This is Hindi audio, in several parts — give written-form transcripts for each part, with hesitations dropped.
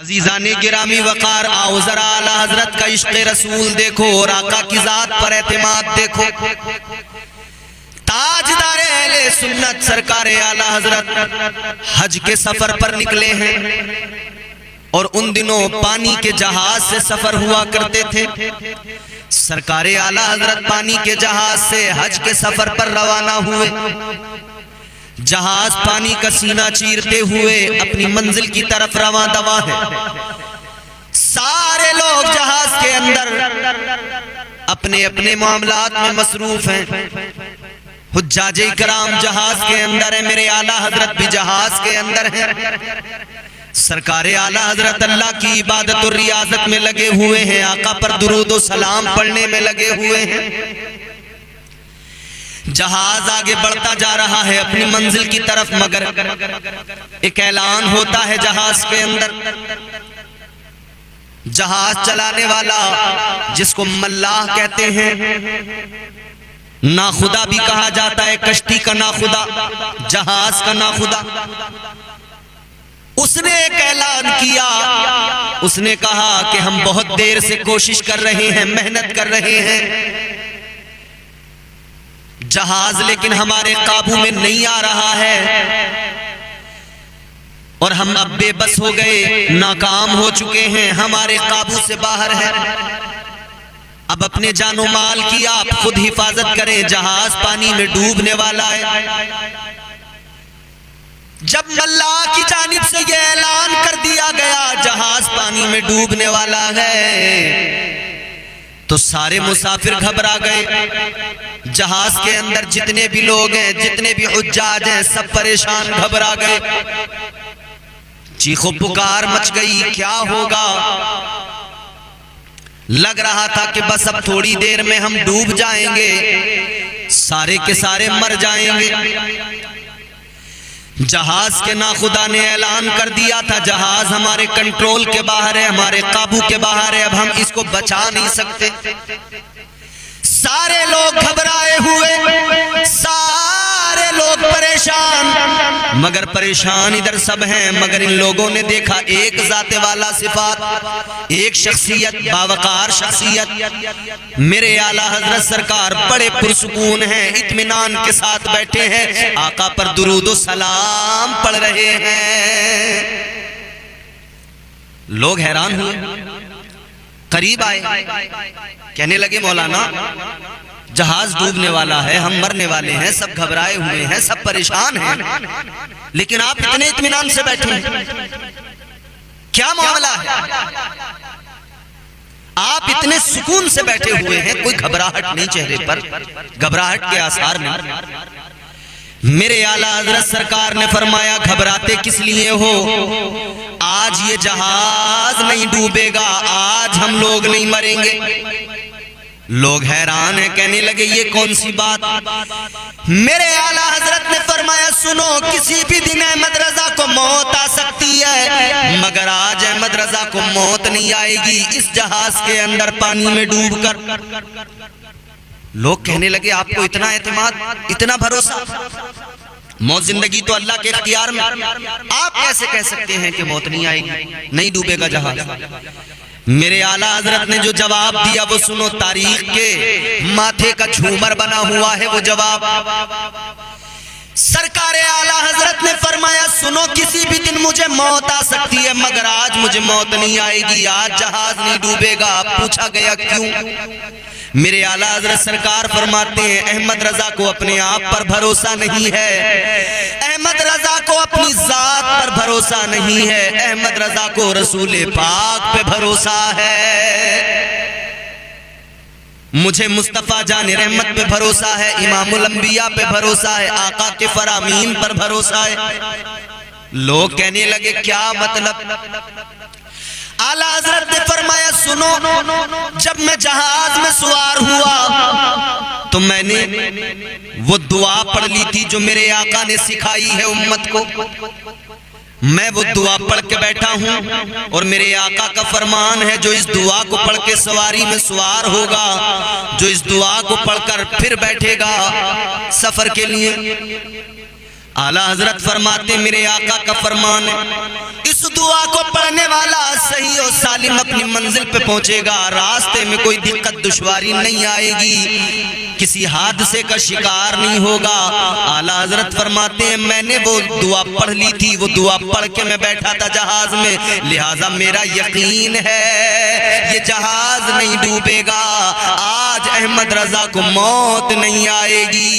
अजीजाने गिरामी वकार, आओ जरा आला हजरत का इश्क़ रसूल देखो और आका की जात पर एतमाद देखो। ताजदारे अहले सुन्नत सरकार आला हजरत हज के सफर पर निकले हैं और उन दिनों पानी के जहाज से सफर हुआ करते थे। सरकार आला हजरत पानी के जहाज से हज के सफर पर रवाना हुए। जहाज पानी का सीना चीरते हुए अपनी मंजिल की तरफ रवां दवा है। सारे लोग जहाज के अंदर अपने अपने मामलात में मसरूफ हैं। हुज्जाजे इकराम जहाज के अंदर है, मेरे आला हजरत भी जहाज के अंदर हैं। सरकार आला हजरत अल्लाह की इबादत और रियाजत में लगे हुए हैं, आका पर दुरूद और सलाम पढ़ने में लगे हुए हैं। जहाज आगे बढ़ता जा रहा है अपनी मंजिल की तरफ, मगर एक ऐलान होता है जहाज के अंदर। जहाज चलाने वाला, जिसको मल्लाह कहते हैं, नाखुदा भी कहा जाता है, कश्ती का नाखुदा, जहाज का नाखुदा, उसने एक ऐलान किया। उसने कहा कि हम बहुत देर से कोशिश कर रहे हैं, मेहनत कर रहे हैं, जहाज लेकिन हमारे काबू में नहीं आ रहा है और हम अब बेबस हो गए, नाकाम हो चुके हैं, हमारे काबू से बाहर है। अब अपने जानो माल की आप खुद हिफाजत करें, जहाज पानी में डूबने वाला है। जब अल्लाह की जानिब से यह ऐलान कर दिया गया जहाज पानी में डूबने वाला है, तो सारे मुसाफिर घबरा गए। जहाज के अंदर जितने भी लोग हैं, जितने भी हुज्जाज हैं, सब परेशान, घबरा गए। चीखो पुकार मच गई, क्या होगा। लग रहा था कि बस अब थोड़ी देर में हम डूब जाएंगे, सारे के सारे मर जाएंगे। जहाज के नाखुदा ने ऐलान कर दिया था जहाज हमारे कंट्रोल के बाहर है, हमारे काबू के बाहर है, अब हम इसको बचा नहीं सकते। सारे लोग घबराए हुए, सारे लोग परेशान, मगर परेशान इधर सब हैं, मगर इन लोगों ने देखा एक जाते वाला सिफात, एक शख्सियत, बावकार शख्सियत, मेरे आला हजरत सरकार बड़े पुरसुकून हैं, इत्मीनान के साथ बैठे हैं, आका पर दुरूद और सलाम पढ़ रहे हैं। लोग हैरान हुए, करीब आए, कहने लगे मौलाना जहाज डूबने वाला है, हम मरने वाले हैं, सब घबराए हुए हैं, सब परेशान हैं, लेकिन आप इतने इत्मीनान से बैठे हैं, क्या मामला है। आप इतने सुकून से बैठे हुए हैं, कोई घबराहट नहीं चेहरे पर, घबराहट के आसार नहीं। मेरे आला हजरत सरकार ने फरमाया घबराते किस लिए हो, आज ये जहाज नहीं डूबेगा, आज हम लोग नहीं मरेंगे। लोग हैरान हैं, कहने लगे ये कौन सी बात। मेरे आला हजरत ने फरमाया सुनो, किसी भी दिन अहमद रजा को मौत आ सकती है, मगर आज अहमद रजा को मौत नहीं आएगी इस जहाज के अंदर पानी में डूबकर। लोग कहने लगे आपको इतना एतमाद, इतना भरोसा, मौत जिंदगी तो अल्लाह के इख्तियार में, आप कैसे कह सकते हैं कि मौत नहीं आएगी, नहीं डूबेगा जहाज। मेरे आला हजरत ने जो जवाब दिया वो सुनो, तारीख के माथे का झूमर बना हुआ है वो जवाब। सरकार आला हजरत ने फरमाया सुनो, किसी भी दिन मुझे मौत आ सकती है, मगर आज मुझे मौत नहीं आएगी, आज जहाज नहीं डूबेगा। पूछा गया क्यों। मेरे आला हजरत सरकार फरमाते हैं अहमद रजा को अपने आप पर भरोसा नहीं है, अहमद रजा को अपनी जात पर भरोसा नहीं है, अहमद रजा को रसूल पाक पे भरोसा है। मुझे मुस्तफा जान रहमत पे भरोसा है, इमामुल अंबिया पे भरोसा है, आका के फरामीन पर भरोसा है। लोग कहने लगे क्या मतलब। आला हजरत ने फरमाया सुनो, जब मैं जहाज में सवार हुआ तो मैंने वो दुआ पढ़ ली थी जो मेरे आका ने सिखाई है उम्मत को। मैं वो दुआ पढ़ के बैठा हूँ और मेरे आका का फरमान है जो इस दुआ को पढ़ के सवारी में सवार होगा, जो इस दुआ को पढ़कर फिर बैठेगा सफर के लिए, आला हजरत फरमाते मेरे आका का फरमान है, इस दुआ को पढ़ने वाला सही और सालिम अपनी मंजिल पे पहुंचेगा, रास्ते में कोई दिक्कत दुश्वारी नहीं आएगी, किसी हादसे का शिकार नहीं होगा। आला हजरत फरमाते हैं मैंने वो दुआ पढ़ ली थी, वो दुआ पढ़ के मैं बैठा था जहाज में, लिहाजा मेरा यकीन है ये जहाज नहीं डूबेगा, आज अहमद रजा को मौत नहीं आएगी।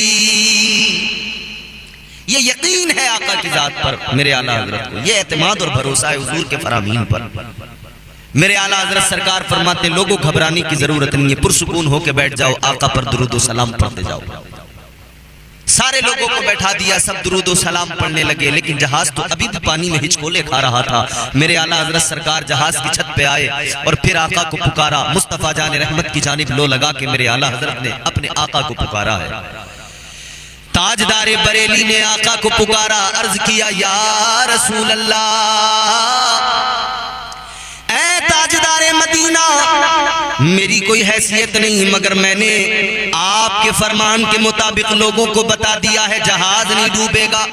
ये यकीन है आका की जात पर मेरे आला हजरत को, ये एतमाद और भरोसा है हुजूर के फरामीन पर। मेरे आला हजरत सरकार फरमाते लोगों घबराने की जरूरत नहीं है, पुरसुकून होके बैठ जाओ, आका पर दुरूद सलाम पढ़ते जाओ। सारे लोगों को बैठा दिया, सब दुरूद सलाम पढ़ने लगे, लेकिन जहाज तो अभी भी पानी में हिचकोले खा रहा था। मेरे आला हजरत सरकार जहाज की छत पे आए और फिर आका को पुकारा, मुस्तफा जान रहमत की जानिब लो लगा के मेरे आला हजरत ने अपने आका को पुकारा है। ताजदारे बरेली ने आका को पुकारा, अर्ज किया या रसूल अल्लाह, ऐ ताजदारे मदीना, मेरी कोई हैसियत नहीं मगर मैंने आपके फरमान के मुताबिक लोगों को बता दिया है जहाज नहीं डूबेगा।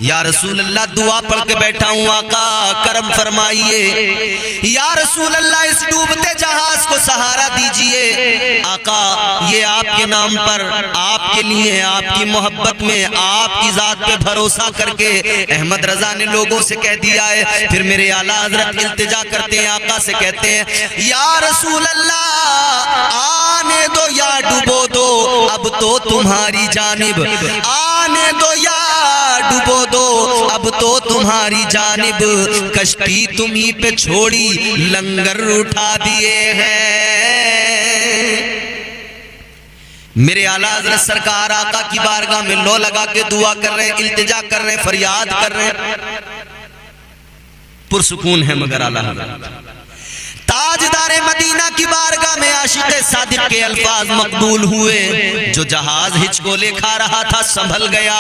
या रसूल अल्लाह दुआ पढ़ के बैठा हूँ, आका करम फरमाइए। या रसूल अल्लाह इस डूबते जहाज को सहारा दीजिए। आका ये आपके नाम पर, आपके लिए, आपकी मोहब्बत में, आपकी जात पे भरोसा करके अहमद रजा ने लोगों से कह दिया है। फिर मेरे आला हजरत इल्तिजा करते हैं, आका से कहते हैं या रसूल अल्लाह आने दो या डुबो दो, अब तो तुम्हारी जानिब, आने दो या डुबो दो, अब तो तुम्हारी जानिब, कश्ती तुम्ही पे छोड़ी लंगर उठा दिए हैं। मेरे आला हजरत सरकार आका की बारगाह में लो लगा के दुआ कर रहे हैं, इल्तिजा कर रहे हैं, फरियाद कर रहे हैं, पुरसुकून है मगर आला हजरत। ताजदारे मदीना की बारगाह में आशिक़े सादिक के अल्फाज मकबूल हुए। जो जहाज हिचकोले खा रहा था संभल गया,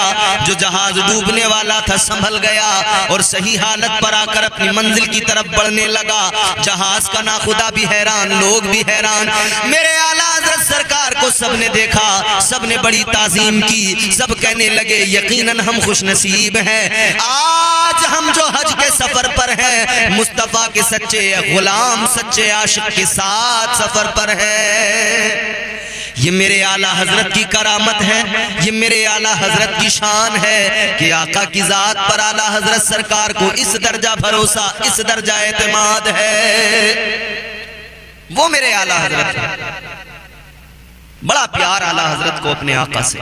जो जहाज डूबने वाला था संभल गया और सही हालत पर आकर अपनी मंजिल की तरफ बढ़ने लगा। जहाज का नाखुदा भी हैरान, लोग भी हैरान। मेरे आला हज़रत सरकार को सबने देखा, सबने बड़ी ताज़ीम की, सब कहने लगे यकीनन हम खुशनसीब हैं, आज हम जो हज के सफर पर हैं मुस्तफा के सच्चे गुलाम, सच्चे आशिक के साथ सफर पर है। ये मेरे आला हजरत की करामत है, ये मेरे आला हजरत की शान है कि आका की जात पर आला हजरत सरकार को इस दर्जा भरोसा, इस दर्जा एतमाद है। वो मेरे आला हजरत है, बड़ा प्यार आला हजरत को अपने आका से।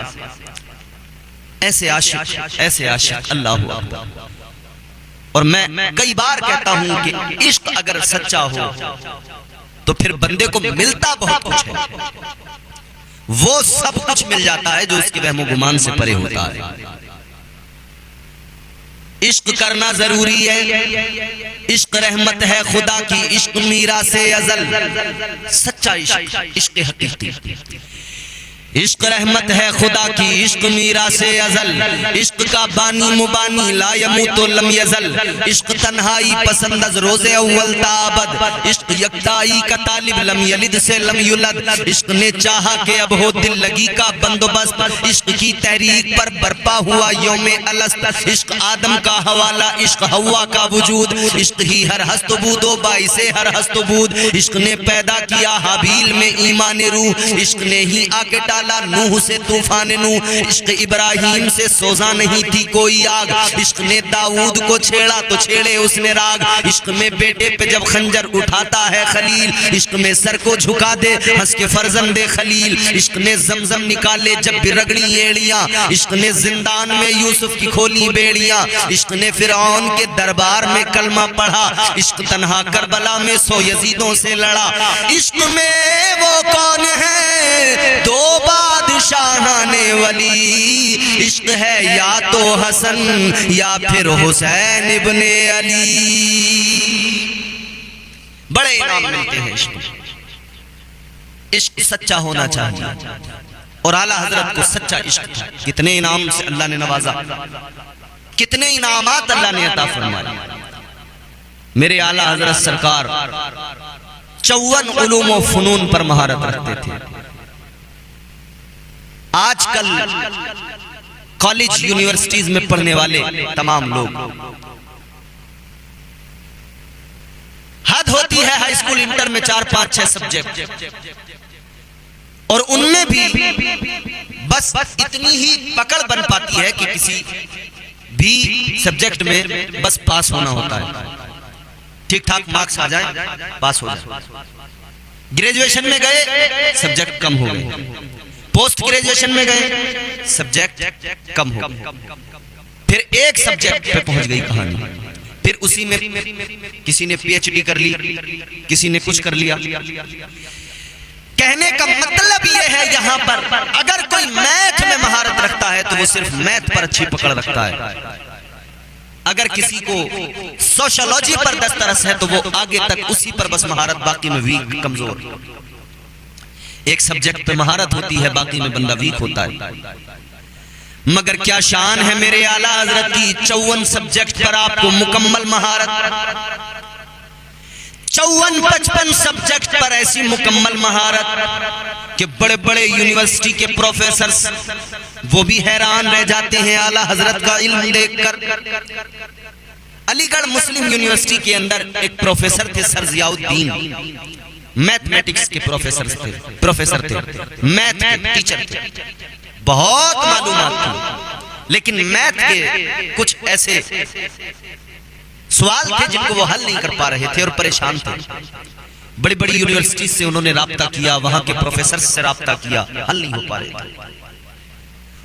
ऐसे आशिक अल्लाह अकबर। और मैं कई बार कहता हूं कि इश्क अगर सच्चा हो तो फिर बंदे को मिलता बहुत कुछ है, वो सब कुछ मिल जाता है जो उसके वहमो गुमान से परे होता है। इश्क करना जरूरी है, इश्क रहमत है खुदा की, इश्क मीरा से अजल, सच्चा इश्क, इश्क हकीकी। इश्क रहमत है खुदा की, इश्क मीरा से अजल, इश्क का बानी मुबानी ला यमूतो लम यजल, इश्क तन्हाई पसंद अज रोज़े अव्वल ताबद, इश्क यकताई का तालिब लम यलिद से लम युलद, इश्क ने चाहा के अब हो दिल लगी का बंदोबस्त, इश्क की तहरीक पर बरपा हुआ यौमे अलस्त, इश्क आदम का हवाला, इश्क हवा का वजूद, इश्क ही हर हस्तबूदो बाइसे हर हस्तबूद, इश्क ने पैदा किया हाबील में ईमान रूह, इश्क ने ही आके नूह से तूफान नूह, इश्क इब्राहिम से सोजा नहीं थी कोई आग, इश्क ने दाऊद को छेड़ा तो छेड़े उसने राग, इश्क में बेटे पे जब खंजर उठाता है खलील, इश्क में सर को झुका दे हंस के फर्जंदे खलील, इश्क ने जमजम निकाले जब भी रगड़ी एड़ियां, इश्क ने जिंदान में यूसुफ की खोली बेड़ियां, इश्क ने फिरौन के दरबार में कलमा पढ़ा, इश्क तन्हा करबला में 100 यजीदों से लड़ा, इश्क में वो कौन है दो बादशाहाने वली, इश्क है या तो हसन या फिर हुसैन इब्ने अली। बड़े इनाम मिलते हैं इश्क सच्चा होना चाहिए और आला हजरत को सच्चा इश्क था। कितने इनाम से अल्लाह ने नवाजा, कितने इनामात अल्लाह ने अता फरमाए। मेरे आला हजरत सरकार 54 उलूम व फनून पर महारत रखते थे। आजकल कॉलेज यूनिवर्सिटीज में पढ़ने वाले तमाम लोग, हद होती है हाई स्कूल इंटर में 4, 5, 6 सब्जेक्ट, और उनमें भी बस इतनी ही पकड़ बन पाती है कि किसी भी सब्जेक्ट में बस पास होना होता है, ठीक ठाक मार्क्स आ जाए, पास हो जाए। ग्रेजुएशन में गए सब्जेक्ट कम हो गए, पोस्ट ग्रेजुएशन में गए सब्जेक्ट कम हो गए, फिर एक सब्जेक्ट पे पहुंच गई कहानी, फिर उसी में किसी ने पीएचडी कर ली, किसी ने कुछ कर लिया। कहने का मतलब यह है यहाँ पर अगर कोई मैथ में महारत रखता है तो वो सिर्फ मैथ पर अच्छी पकड़ रखता है, अगर किसी को सोशियोलॉजी पर दस्तरस है तो वो आगे तक उसी पर बस महारत, बाकी में वीक, कमजोर। एक सब्जेक्ट पे महारत होती है, बाकी में बंदा वीक होता है। मगर क्या शान है मेरे आला हजरत की, 54 सब्जेक्ट पर आपको मुकम्मल महारत, 54-55 सब्जेक्ट पर ऐसी मुकम्मल महारत कि बड़े बड़े यूनिवर्सिटी के प्रोफेसर वो भी हैरान रह जाते हैं आला हजरत का इल्म देखकर। अलीगढ़ मुस्लिम यूनिवर्सिटी के अंदर एक प्रोफेसर थे सर जियाउद्दीन, मैथमेटिक्स के प्रोफेसर थे, मैथ के टीचर थे, बहुत मालूमात थी, लेकिन मैथ के कुछ ऐसे सवाल थे जिनको वो हल नहीं कर पा रहे थे और परेशान थे। बड़ी बड़ी यूनिवर्सिटी से उन्होंने राब्ता किया, वहां के प्रोफेसर से राब्ता किया, हल नहीं हो पा रहे थे।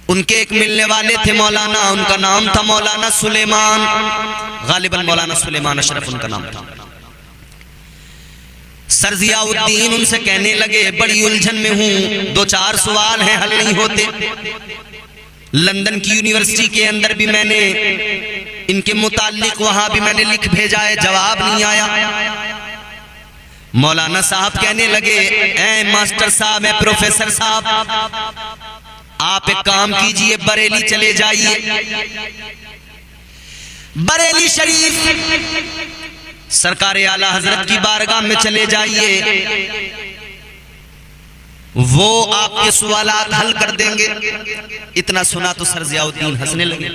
उनके एक मिलने वाले थे मौलाना, उनका नाम था मौलाना सुलेमान, गालिबन मौलाना सुलेमान अशरफ उनका नाम था। सर जियाउद्दीन उनसे कहने लगे बड़ी उलझन में हूं, 2-4 सवाल हैं हल नहीं होते। लंदन की यूनिवर्सिटी के अंदर भी मैंने इनके मुताल्लिक वहां भी मैंने लिख भेजा है, जवाब नहीं आया। मौलाना साहब कहने लगे ऐ मास्टर साहब, ऐ प्रोफेसर साहब, आप एक काम कीजिए, बरेली चले जाइए, बरेली शरीफ सरकार आला हजरत की बारगाह में चले जाइए, वो आपके सवालात हल कर देंगे। इतना सुना तो सर जियाउद्दीन हंसने लगे,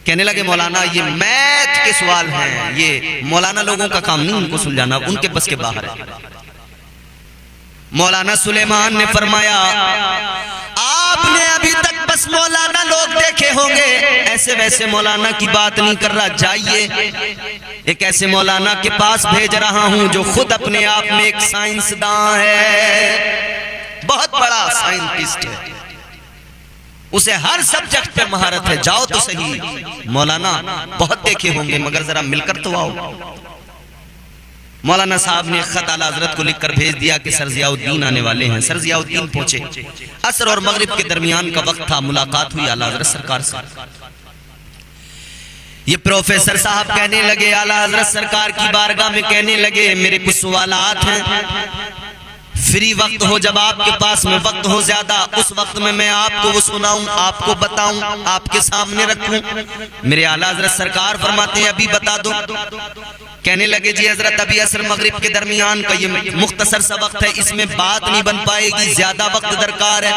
कहने लगे मौलाना ये मैथ के सवाल हैं, ये मौलाना लोगों का काम नहीं उनको सुलझाना, उनके बस के बाहर है। मौलाना सुलेमान ने फरमाया आपने अभी तक बस मौलाना लोग देखे होंगे, ऐसे वैसे मौलाना की बात नहीं कर रहा, जाइए एक ऐसे मौलाना के पास भेज रहा हूं जो खुद अपने आप में एक साइंसदान है, बहुत बड़ा साइंटिस्ट है, उसे हर सब्जेक्ट पे महारत है, जाओ तो सही। मौलाना बहुत देखे होंगे मगर जरा मिलकर तो आओ। मौलाना साहब ने खत आला हजरत को लिखकर भेज दिया कि सर जियाउद्दीन आने वाले हैं। सर जियाउद्दीन पहुंचे, असर और मगरिब के दरमियान का वक्त था, मुलाकात हुई आला हजरत सरकार से। ये प्रोफेसर साहब कहने लगे आला हजरत सरकार की बारगाह में, कहने लगे मेरे कुछ सवालात हैं, फ्री वक्त हो जब आपके पास में वक्त हो ज्यादा, उस वक्त में मैं आपको वो सुनाऊं, आपको बताऊं, आपके सामने रखूं। मेरे आला हजरत सरकार फरमाते हैं अभी बता दो। कहने लगे जी हजरत अभी असर मगरिब के दरमियान का ये मुख्तसर सा वक्त है, इसमें बात नहीं बन पाएगी, ज्यादा वक्त दरकार है।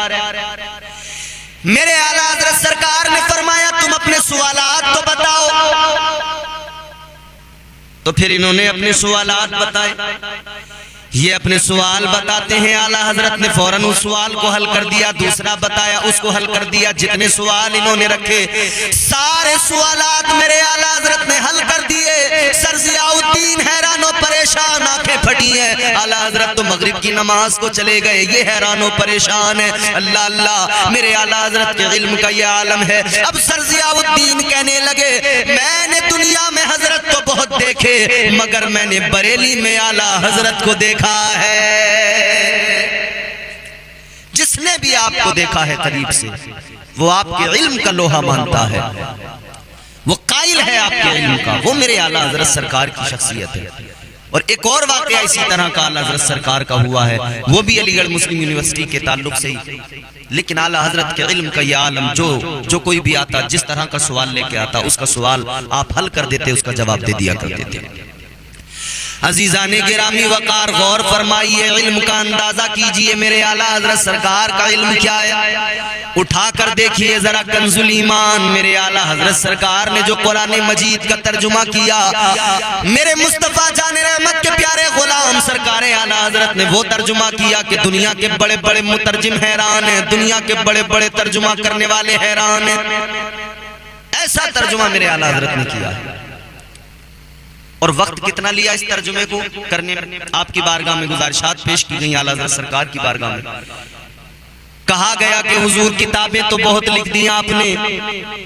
मेरे आला हजरत सरकार ने फरमाया तुम अपने सवालात तो बताओ। तो फिर इन्होंने अपने सवालात बताए। ये अपने सवाल बताते हैं, आला हजरत ने फौरन उस सवाल को हल कर दिया, दूसरा बताया उसको हल कर दिया। जितने सवाल इन्होंने रखे सारे सवालात मेरे आला हजरत ने हल कर दिए। सर जियाउद्दीन हैरान और परेशान, आंखें फटी हैं। आला हजरत तो मगरिब की नमाज को चले गए, ये हैरान और परेशान है। अल्लाह अल्लाह, मेरे आला हजरत के इल्म का ये आलम है। अब सर जियाउद्दीन कहने लगे मैंने दुनिया में हजरत तो बहुत देखे मगर मैंने बरेली में आला हजरत को देखा है। जिसने भी आपको देखा है करीब से वो आपके इल्म का लोहा मानता है, वो कायल है आपके इल्म का, वो मेरे आला हजरत सरकार की शख्सियत है। और एक और वाकया इसी तरह का आला हजरत सरकार का हुआ है, वो भी अलीगढ़ मुस्लिम यूनिवर्सिटी के ताल्लुक से ही। लेकिन आला हजरत के इल्म का यह आलम, जो कोई भी आता जिस तरह का सवाल लेके आता उसका सवाल आप हल कर देते, उसका जवाब दे दिया करते थे। अजीजाने गिरामी वकार गौर फरमाइए, इल्म का अंदाजा कीजिए मेरे आला हजरत सरकार का इल्म क्या है। उठाकर देखिए जरा कंजुल ईमान, मेरे आला हजरत सरकार ने जो कुरान मजीद का तर्जुमा किया, मेरे मुस्तफा जाने रहमत के प्यारे गुलाम सरकार आला हजरत ने वो तर्जुमा किया कि दुनिया के बड़े बड़े मुतरजिम हैरान हैं, दुनिया के बड़े बड़े तर्जुमा करने वाले हैरान हैं। ऐसा तर्जुमा मेरे आला हजरत ने किया। और वक्त कितना लिया इस तर्जुमे को करने में? आपकी बारगाह में गुजारिशात पेश की गई आला हजरत सरकार की बारगाह में। कहा गया कि हुजूर किताबें तो बहुत लिख दी आपने,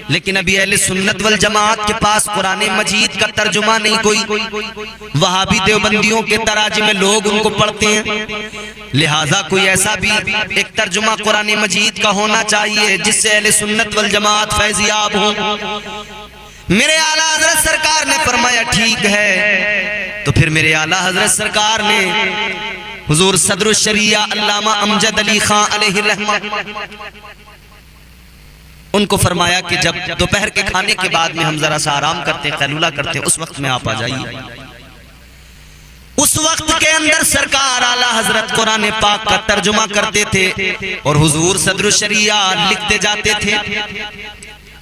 लेकिन अभी अहले सुन्नत वल जमात के पास कुरान मजीद का तर्जुमा नहीं कोई। वहाबी देवबंदियों के तराजी में लोग उनको पढ़ते हैं, लिहाजा कोई ऐसा भी एक तर्जुमा कुरान मजीद का होना चाहिए जिससे अहले सुन्नत वल जमात फैजियाब हो। मेरे आला हजरत सरकार ने फरमाया ठीक है। तो फिर मेरे आला हजरत सरकार ने हुजूर सदरुल शरिया अल्लामा अमजद अली खां अलैहि रहमत उनको फरमाया कि जब दोपहर के खाने के बाद में हम जरा सा आराम करते, कैलूला करते, उस वक्त में आप आ जाइए। उस वक्त के अंदर सरकार आला हजरत कुरान पाक का तर्जुमा करते थे और हुजूर सदरुल शरिया लिखते जाते थे।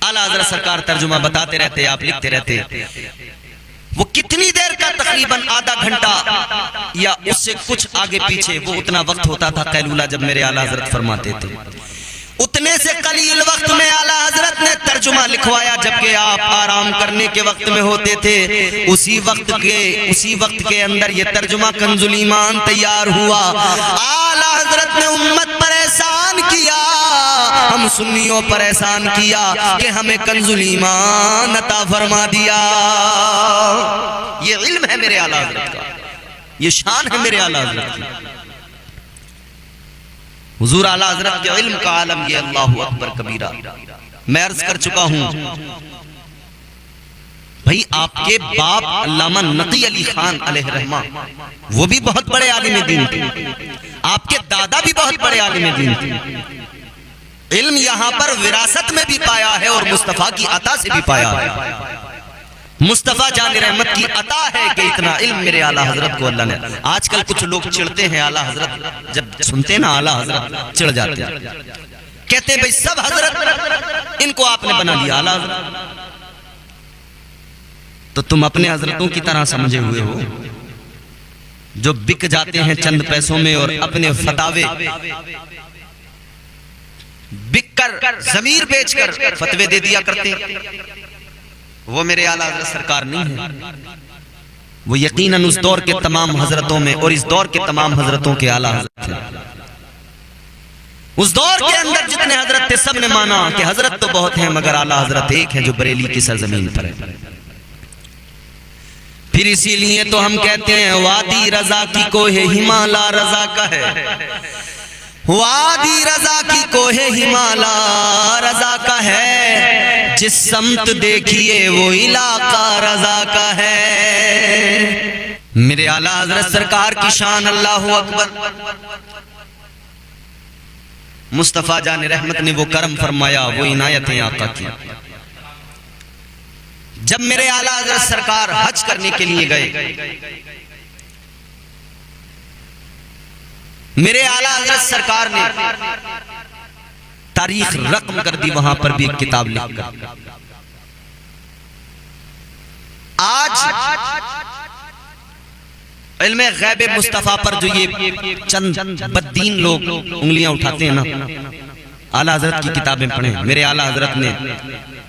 आला हजरत सरकार तर्जुमा बताते रहते, आप लिखते रहते। वो कितनी देर का, तकरीबन आधा घंटा या उससे कुछ आगे पीछे, वो उतना वक्त होता था कैलूला जब मेरे आला हजरत फरमाते थे। उतने से कलील वक्त में आला हजरत ने तर्जुमा लिखवाया जबकि आप आराम करने के वक्त में होते थे। उसी वक्त के अंदर ये तर्जुमा कंजुल ईमान तैयार हुआ। आला हजरत ने उम्मत पर एहसान किया, हम सुन्नियों पर एहसान किया कि हमें कंजुल ईमान अता फरमा दिया। ये इल्म है मेरे आला हजरत का, ये शान है मेरे आला हजरत की। हुजूर आला हजरत के इल्म का आलम ये अल्लाहु अकबर कबीरा। मैं अर्ज कर चुका हूं भाई, आपके बाप अल्लामा नकी अली खान अलैहि रहमा वो भी बहुत बड़े आलिम दीन थे, आपके दादा भी बहुत बड़े आलिम दीन थे। इल्म यहां पर विरासत में भी पाया है और मुस्तफा की अता से भी पाया है। मुस्तफा जान रहमत की अता है कि इतना इल्म मेरे आला हजरत को अल्लाह ने। आजकल कुछ लोग चिढ़ते हैं आला हजरत, जब सुनते ना आला हजरत चिढ़ जाते हैं, कहते हैं भाई सब हजरत इनको आपने बना लिया आला हजरत। तो तुम अपने हजरतों की तरह समझे हुए हो जो बिक जाते हैं चंद पैसों में और अपने फतावे बिककर जमीर बेचकर फतवे दे दिया करते हैं। वो मेरे आला हजरत सरकार नहीं है, वो यकीनन उस दौर के तमाम हजरतों में और इस दौर के तमाम हजरतों के आला हजरत है। उस दौर के अंदर जितने हजरत थे सब ने माना कि हजरत तो बहुत हैं मगर आला हजरत एक है जो बरेली की सरजमीन पर है। फिर इसीलिए तो हम कहते हैं वादी रजा की कोहे हिमाला रजा का है, वादी रजा की कोहे हिमाला रजा का है, जिस समत देखिए वो इलाका रजा का है। मेरे आला हजरत सरकार की शान अल्लाहु अकबर। मुस्तफा जान रहमत ने वो करम फरमाया, वो इनायतें आका की। जब मेरे आला हजरत सरकार हज करने के लिए गए, मेरे आला हजरत सरकार ने तारीख रकम कर दी, वहां पर भी एक किताब लिखकर। आज इल्मे गैब मुस्तफा पर जो ये चंद बद्दीन लोग उंगलियां उठाते हैं ना, आला हजरत की किताबें पढ़ें। मेरे आला हजरत ने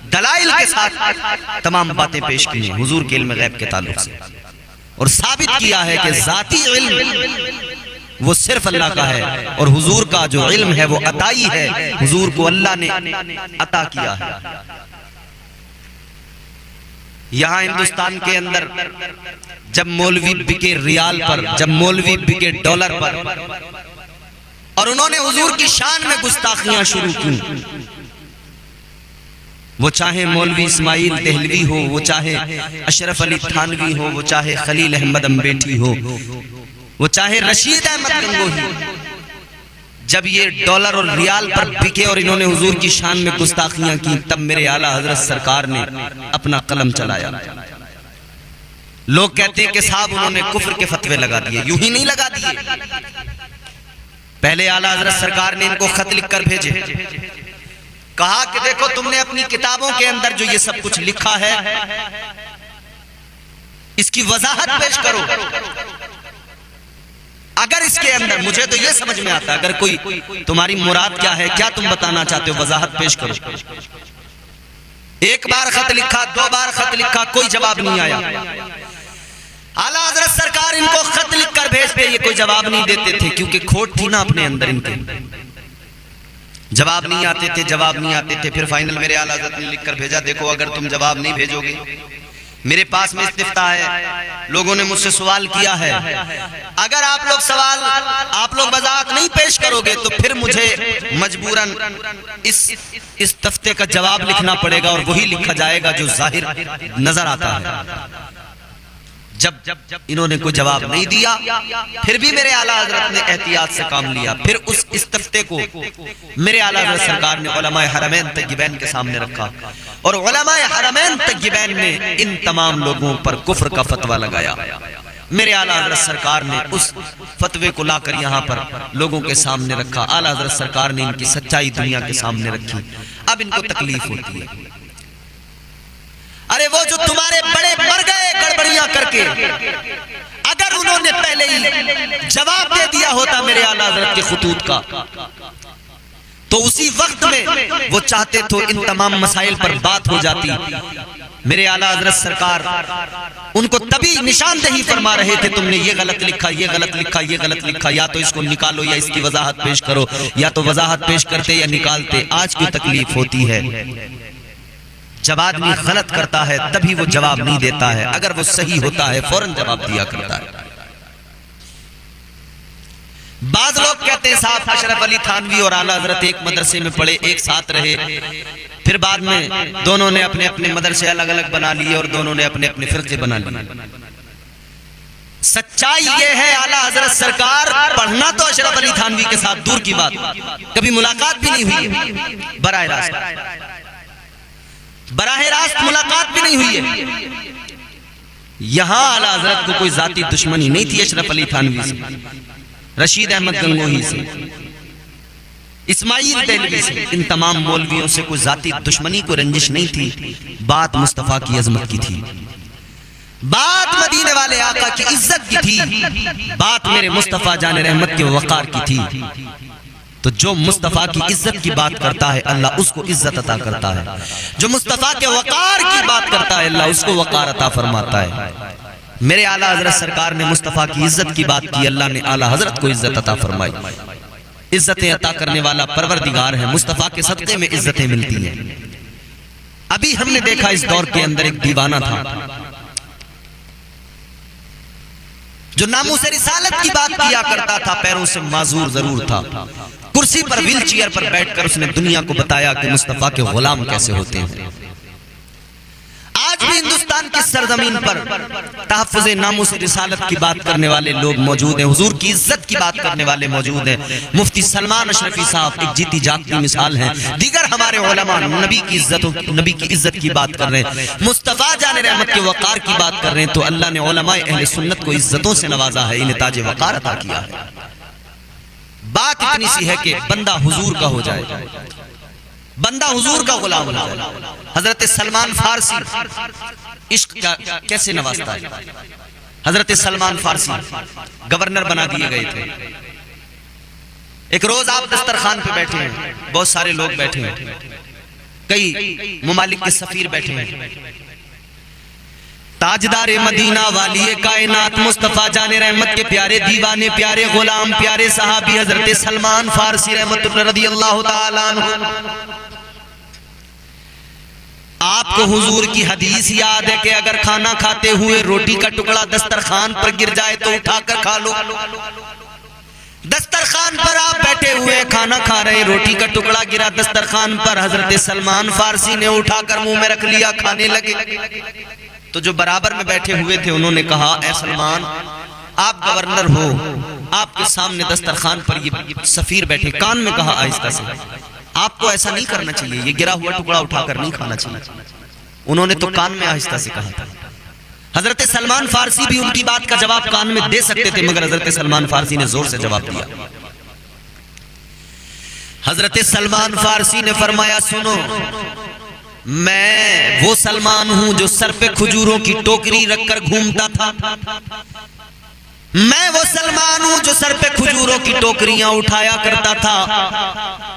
दलाइल के साथ तमाम बातें पेश की हैं हुजूर के इल्म गैब के ताल्लुक से, और साबित किया है कि जाती इल्म वो सिर्फ अल्लाह का है और हुजूर का जो इल्म है वो अताई है, हुजूर को अल्लाह ने अता किया है। यहां हिंदुस्तान के अंदर जब मौलवी बिके रियाल पर, जब मौलवी बिके डॉलर पर, और उन्होंने हुजूर की शान में गुस्ताखियां शुरू की, वो चाहे मौलवी इस्माइल देहलवी हो, वो चाहे अशरफ अली थानवी हो, वो चाहे खलील अहमद अम्बेठी हो, वो चाहे रशीद अहमद गंगोही, जब ये डॉलर और रियाल पर बिके और इन्होंने हुजूर की शान में गुस्ताखियां की, तब मेरे आला हजरत सरकार ने अपना कलम चलाया। लोग कहते हैं कि साहब उन्होंने कुफ्र के फतवे लगा दिए, यूं ही नहीं लगा दिए। पहले आला हजरत सरकार ने इनको खत लिखकर भेजे कहा कि देखो तुमने अपनी किताबों के अंदर जो ये सब कुछ लिखा है इसकी वजाहत पेश करो। अगर इसके अंदर, मुझे तो ये समझ में आता है, अगर कोई तुम्हारी मुराद क्या है, क्या तुम बताना चाहते हो, वजाहत पेश करो। एक बार खत लिखा, 2 बार खत लिखा, कोई जवाब नहीं आया। आला हजरत सरकार इनको खत लिखकर भेजते, ये कोई जवाब नहीं देते थे, क्योंकि खोट थी ना अपने अंदर इनके, जवाब नहीं आते थे, जवाब नहीं आते थे। फिर फाइनल मेरे आला हजरत ने लिखकर भेजा, देखो अगर तुम जवाब नहीं भेजोगे, मेरे पास में इस्तिफ्ता है, लोगों ने मुझसे सवाल किया है, अगर आप लोग वजाहत नहीं पेश करोगे तो फिर मुझे मजबूरन इस तख्ते का जवाब लिखना पड़ेगा, और वही लिखा जाएगा जो जाहिर नजर आता है। जब इन्होंने कोई जवाब नहीं दिया, फिर भी मेरे आला हजरत ने एहतियात से काम लिया। फिर इस तख्ते को मेरे आला हजरत सरकार ने उलमाए हरमैन तय्यबैन के सामने रखा, और उलमाए हरमैन तय्यबैन ने इन तमाम लोगों पर कुफ्र का फतवा लगाया। मेरे आला हजरत सरकार ने उस फतवे को लाकर यहाँ पर लोगों के सामने रखा। आला हजरत सरकार ने इनकी सच्चाई दुनिया के सामने रखी। अब इनको तकलीफ होती है, अरे वो जो तुम्हारे बड़े मर गए गड़बड़ियां करके, अगर उन्होंने पहले ही जवाब दे दिया होता मेरे आला हजरत के खुतूत का, तो उसी वक्त में वो चाहते तो इन तमाम मसाइल पर बात हो जाती। मेरे आला हजरत सरकार उनको तभी निशानदेही फरमा रहे थे, तुमने ये गलत लिखा, ये गलत लिखा, ये गलत लिखा, या तो इसको निकालो या इसकी वजाहत पेश करो, या तो वजाहत पेश करते या निकालते। आज की तकलीफ होती है, जब आदमी गलत करता है तभी वो जवाब नहीं देता है, अगर वो सही होता है फौरन जवाब दिया करता है। बाज लोग कहते हैं साहब अशरफ अली थानवी और आला हजरत एक मदरसे में पढ़े, एक साथ रहे, फिर बाद में दोनों ने अपने अपने मदरसे अलग अलग बना लिए और दोनों ने अपने अपने फिरके बना लिए। सच्चाई ये है, आला हजरत सरकार पढ़ना तो अशरफ अली थानवी के साथ दूर की बात, कभी मुलाकात भी नहीं हुई, बराह रास्त मुलाकात भी नहीं हुई है। यहां आला हजरत को कोई जाती दुश्मनी नहीं थी अशरफ अली थानवी से, रशीद अहमद गंगोही से, इस्माइल देलवी से, इन तमाम मौलवियों से कोई जाती दुश्मनी, को रंजिश नहीं थी। बात मुस्तफा की अजमत की थी, बात मदीने वाले आका की इज्जत की थी, बात मेरे मुस्तफा जान रहमत के वकार की थी। तो जो मुस्तफा की इज्जत की बात करता है अल्लाह उसको इज्जत अता करता है, जो मुस्तफा के वकार की बात करता है अल्लाह उसको वकार अता फरमाता है। मेरे आला हजरत सरकार ने मुस्तफा की इज्जत की बात की, अल्लाह ने आला हजरत को इज्जत अता फरमाई। इज्जतें अता करने वाला परवरदिगार है, मुस्तफा के सदके में इज्जतें मिलती हैं। अभी हमने देखा इस दौर के अंदर एक दीवाना था जो नामूसे रिसालत की बात किया करता था, पैरों से माजूर जरूर था, कुर्सी पर व्हील चेयर पर बैठकर उसने दुनिया को बताया कि मुस्तफा के गुलाम कैसे होते हैं। आज भी हिंदुस्तान की सरजमीन पर तहफ़्फ़ुज़े नामूसे रिसालत की बात करने वाले लोग मौजूद हैं, हुजूर की इज्जत की बात करने वाले मौजूद हैं। मुफ्ती सलमान अशरफी साहब एक जीती जागती मिसाल हैं, दीगर हमारे उलमा नबी की इज्जत की बात कर रहे हैं, मुस्तफा जान रहमत के वकार की बात कर रहे हैं। तो अल्लाह ने उलमाए अहले सुन्नत को इज्जतों से नवाजा है, इन्हें ताज वकार अता किया है। बात इतनी सी है कि बंदा हुजूर का हो जाए, बंदा हुजूर का गुलाम हो जाए। हजरत सलमान फारसी इश्क कैसे नवाजता है। हजरत सलमान फारसी गवर्नर बना दिए गए थे। एक रोज आप दस्तरखान पे बैठे हैं, बहुत सारे लोग बैठे हैं, कई मुमालिक के सफीर बैठे हैं। ताजदार मदीना वाली कायनात मुस्तफा जाने रहमत के प्यारे दीवाने, प्यारे गुलाम, प्यारे सहाबी हजरत सलमान फारसी रहमतुल्लाह रदियल्लाहु ताला अन्हु। आपको हुजूर की हदीस याद है कि अगर खाना खाते हुए रोटी का टुकड़ा दस्तरखान पर गिर जाए तो उठाकर खा लो। दस्तरखान पर आप बैठे हुए खाना खा रहे, रोटी का टुकड़ा गिरा दस्तरखान पर, हजरत सलमान फारसी ने उठाकर मुंह में रख लिया, खाने लगे। तो जो बराबर में बैठे हुए थे उन्होंने कहा, ए सलमान आप गवर्नर हो, आपके सामने दस्तरखान पर ये सफीर बैठे, कान में कहा आहिस्ता से, आपको ऐसा नहीं करना चाहिए, ये गिरा हुआ टुकड़ा उठाकर नहीं खाना चाहिए। उन्होंने तो कान में आहिस्ता से कहा था। हजरत सलमान फारसी भी उनकी बात का जवाब कान में दे सकते थे, मगर हजरत सलमान फारसी ने जोर से जवाब दिया। हजरत सलमान फारसी ने फरमाया, सुनो, मैं वो सलमान हूं जो सर पे खजूरों की टोकरी रखकर घूमता था। मैं वो सलमान हूं जो सर पे खजूरों की टोकरियां उठाया करता था।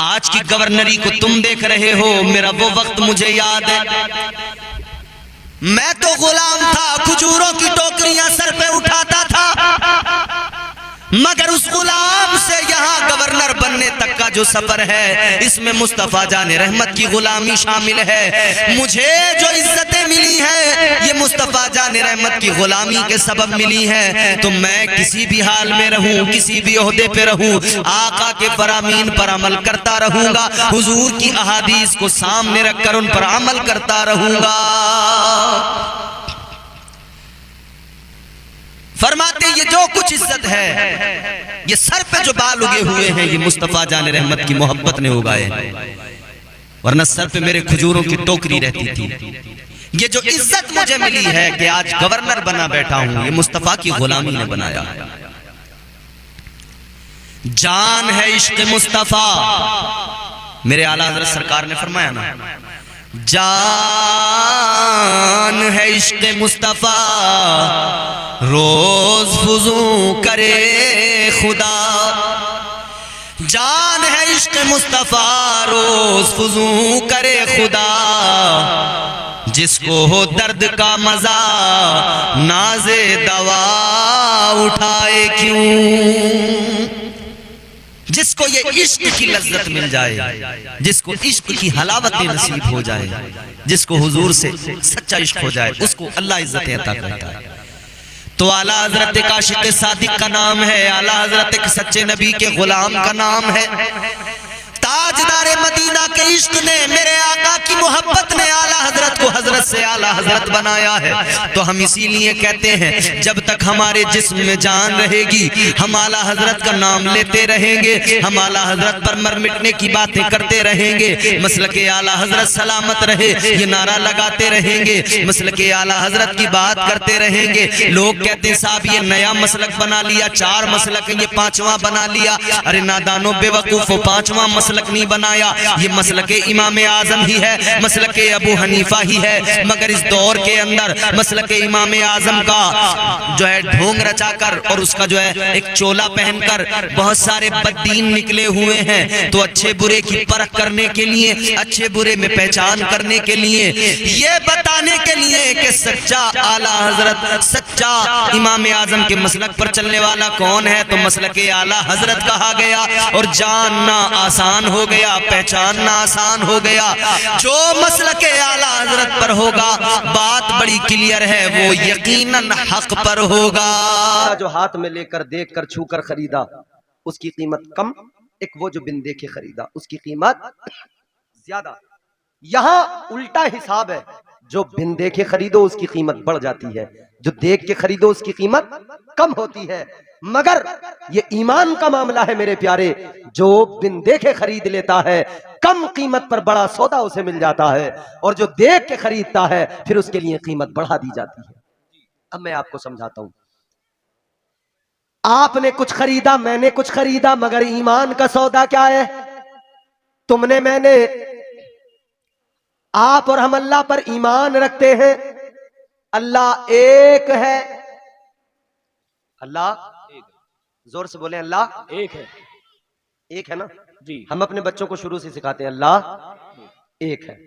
आज की गवर्नरी को तुम देख रहे हो, मेरा वो वक्त मुझे याद है। मैं तो गुलाम था, खजूरों की टोकरियां सर पे उठाता था, मगर उस गुलाम से यहाँ गवर्नर बनने तक का जो सफर है, इसमें मुस्तफा जान रहमत की गुलामी शामिल है। मुझे जो इज्जतें मिली हैं, ये मुस्तफा जान रहमत की गुलामी के सबब मिली हैं। तो मैं किसी भी हाल में रहूं, किसी भी ओहदे पे रहूं, आका के फरामीन पर अमल करता रहूंगा, हुजूर की अहादीस को सामने रखकर उन पर अमल करता रहूंगा। फरमाते ये जो कुछ इज्जत है, ये सर पे जो बाल उगे हुए हैं, ये मुस्तफा जान रहमत की मोहब्बत ने उगाए, वरना सर पे मेरे खजूरों की टोकरी रहती थी। ये जो इज्जत मुझे मिली है कि आज गवर्नर बना बैठा हूं, ये मुस्तफा की गुलामी ने बनाया। जान है इश्क मुस्तफा, मेरे आला हज़रत सरकार ने फरमाया ना, जान है इश्क मुस्तफा रोज फुजू करे खुदा। जान है इश्क मुस्तफा रोज फुजू करे खुदा। जिसको हो दर्द का मजा नाज़े दवा उठाए क्यों। जिसको ये इश्क की लज्जत मिल जाए, जिसको इश्क की हलावतें नसीब हो जाए, जिसको हुजूर से सच्चा इश्क हो जाए, उसको अल्लाह इज्जतें अता करता है। तो आला हजरत एक आशिक सादिक का नाम है, आला हजरत एक सच्चे नबी के गुलाम का नाम है। ताजदारे मदीना के इश्क ने, मेरे आका की मोहब्बत ने आला हजरत को हजरत से आला हजरत बनाया है। तो हम इसीलिए कहते हैं, जब तक हमारे जिस्म में जान रहेगी, हम आला हजरत का नाम लेते रहेंगे, हम आला हजरत पर मर मिटने की बातें करते रहेंगे। मसलके आला हजरत सलामत रहे, ये नारा लगाते रहेंगे, मसलके आला हजरत की बात करते रहेंगे। लोग कहते हैं साहब ये नया मसलक बना लिया, 4 मसलक, ये 5वां बना लिया। अरे नादानो बेवकूफो, 5वां मसलक नहीं बनाया, ये मसलके इमाम आजम ही है, मसलके अबू हनीफा ही है। मगर इस दौर के अंदर मसलके इमाम आजम का जो है ढोंग रचाकर और उसका जो है एक चोला पहनकर बहुत सारे बददीन निकले हुए हैं। तो अच्छे बुरे की परख करने के लिए, अच्छे बुरे में पहचान करने के लिए, ये बताने के लिए कि सच्चा आला हजरत, सच्चा इमाम आजम के मसलक पर चलने वाला कौन है, तो मसलके आला हजरत कहा गया। और जानना आसान हो गया, पहचानना आसान हो गया। जो मसलके आला हजरत पर होगा, बात बड़ी क्लियर है, वो यकीनन हक पर होगा। जो हाथ में लेकर देख कर छू कर खरीदा, उसकी कीमत कम। एक वो जो बिन देखे खरीदा, उसकी कीमत ज्यादा। यहाँ उल्टा हिसाब है, जो बिन देखे खरीदो उसकी कीमत बढ़ जाती है, जो देख के खरीदो उसकी कीमत कम होती है। मगर ये ईमान का मामला है मेरे प्यारे, जो बिन देखे खरीद लेता है, कम कीमत पर बड़ा सौदा उसे मिल जाता है, और जो देख के खरीदता है फिर उसके लिए कीमत बढ़ा दी जाती है। अब मैं आपको समझाता हूं। आपने कुछ खरीदा, मैंने कुछ खरीदा, मगर ईमान का सौदा क्या है? तुमने, मैंने, आप और हम अल्लाह पर ईमान रखते हैं। अल्लाह एक है। अल्लाह, जोर से बोले, अल्लाह एक है। एक है ना जी। हम अपने बच्चों को शुरू से सिखाते हैं अल्लाह एक है।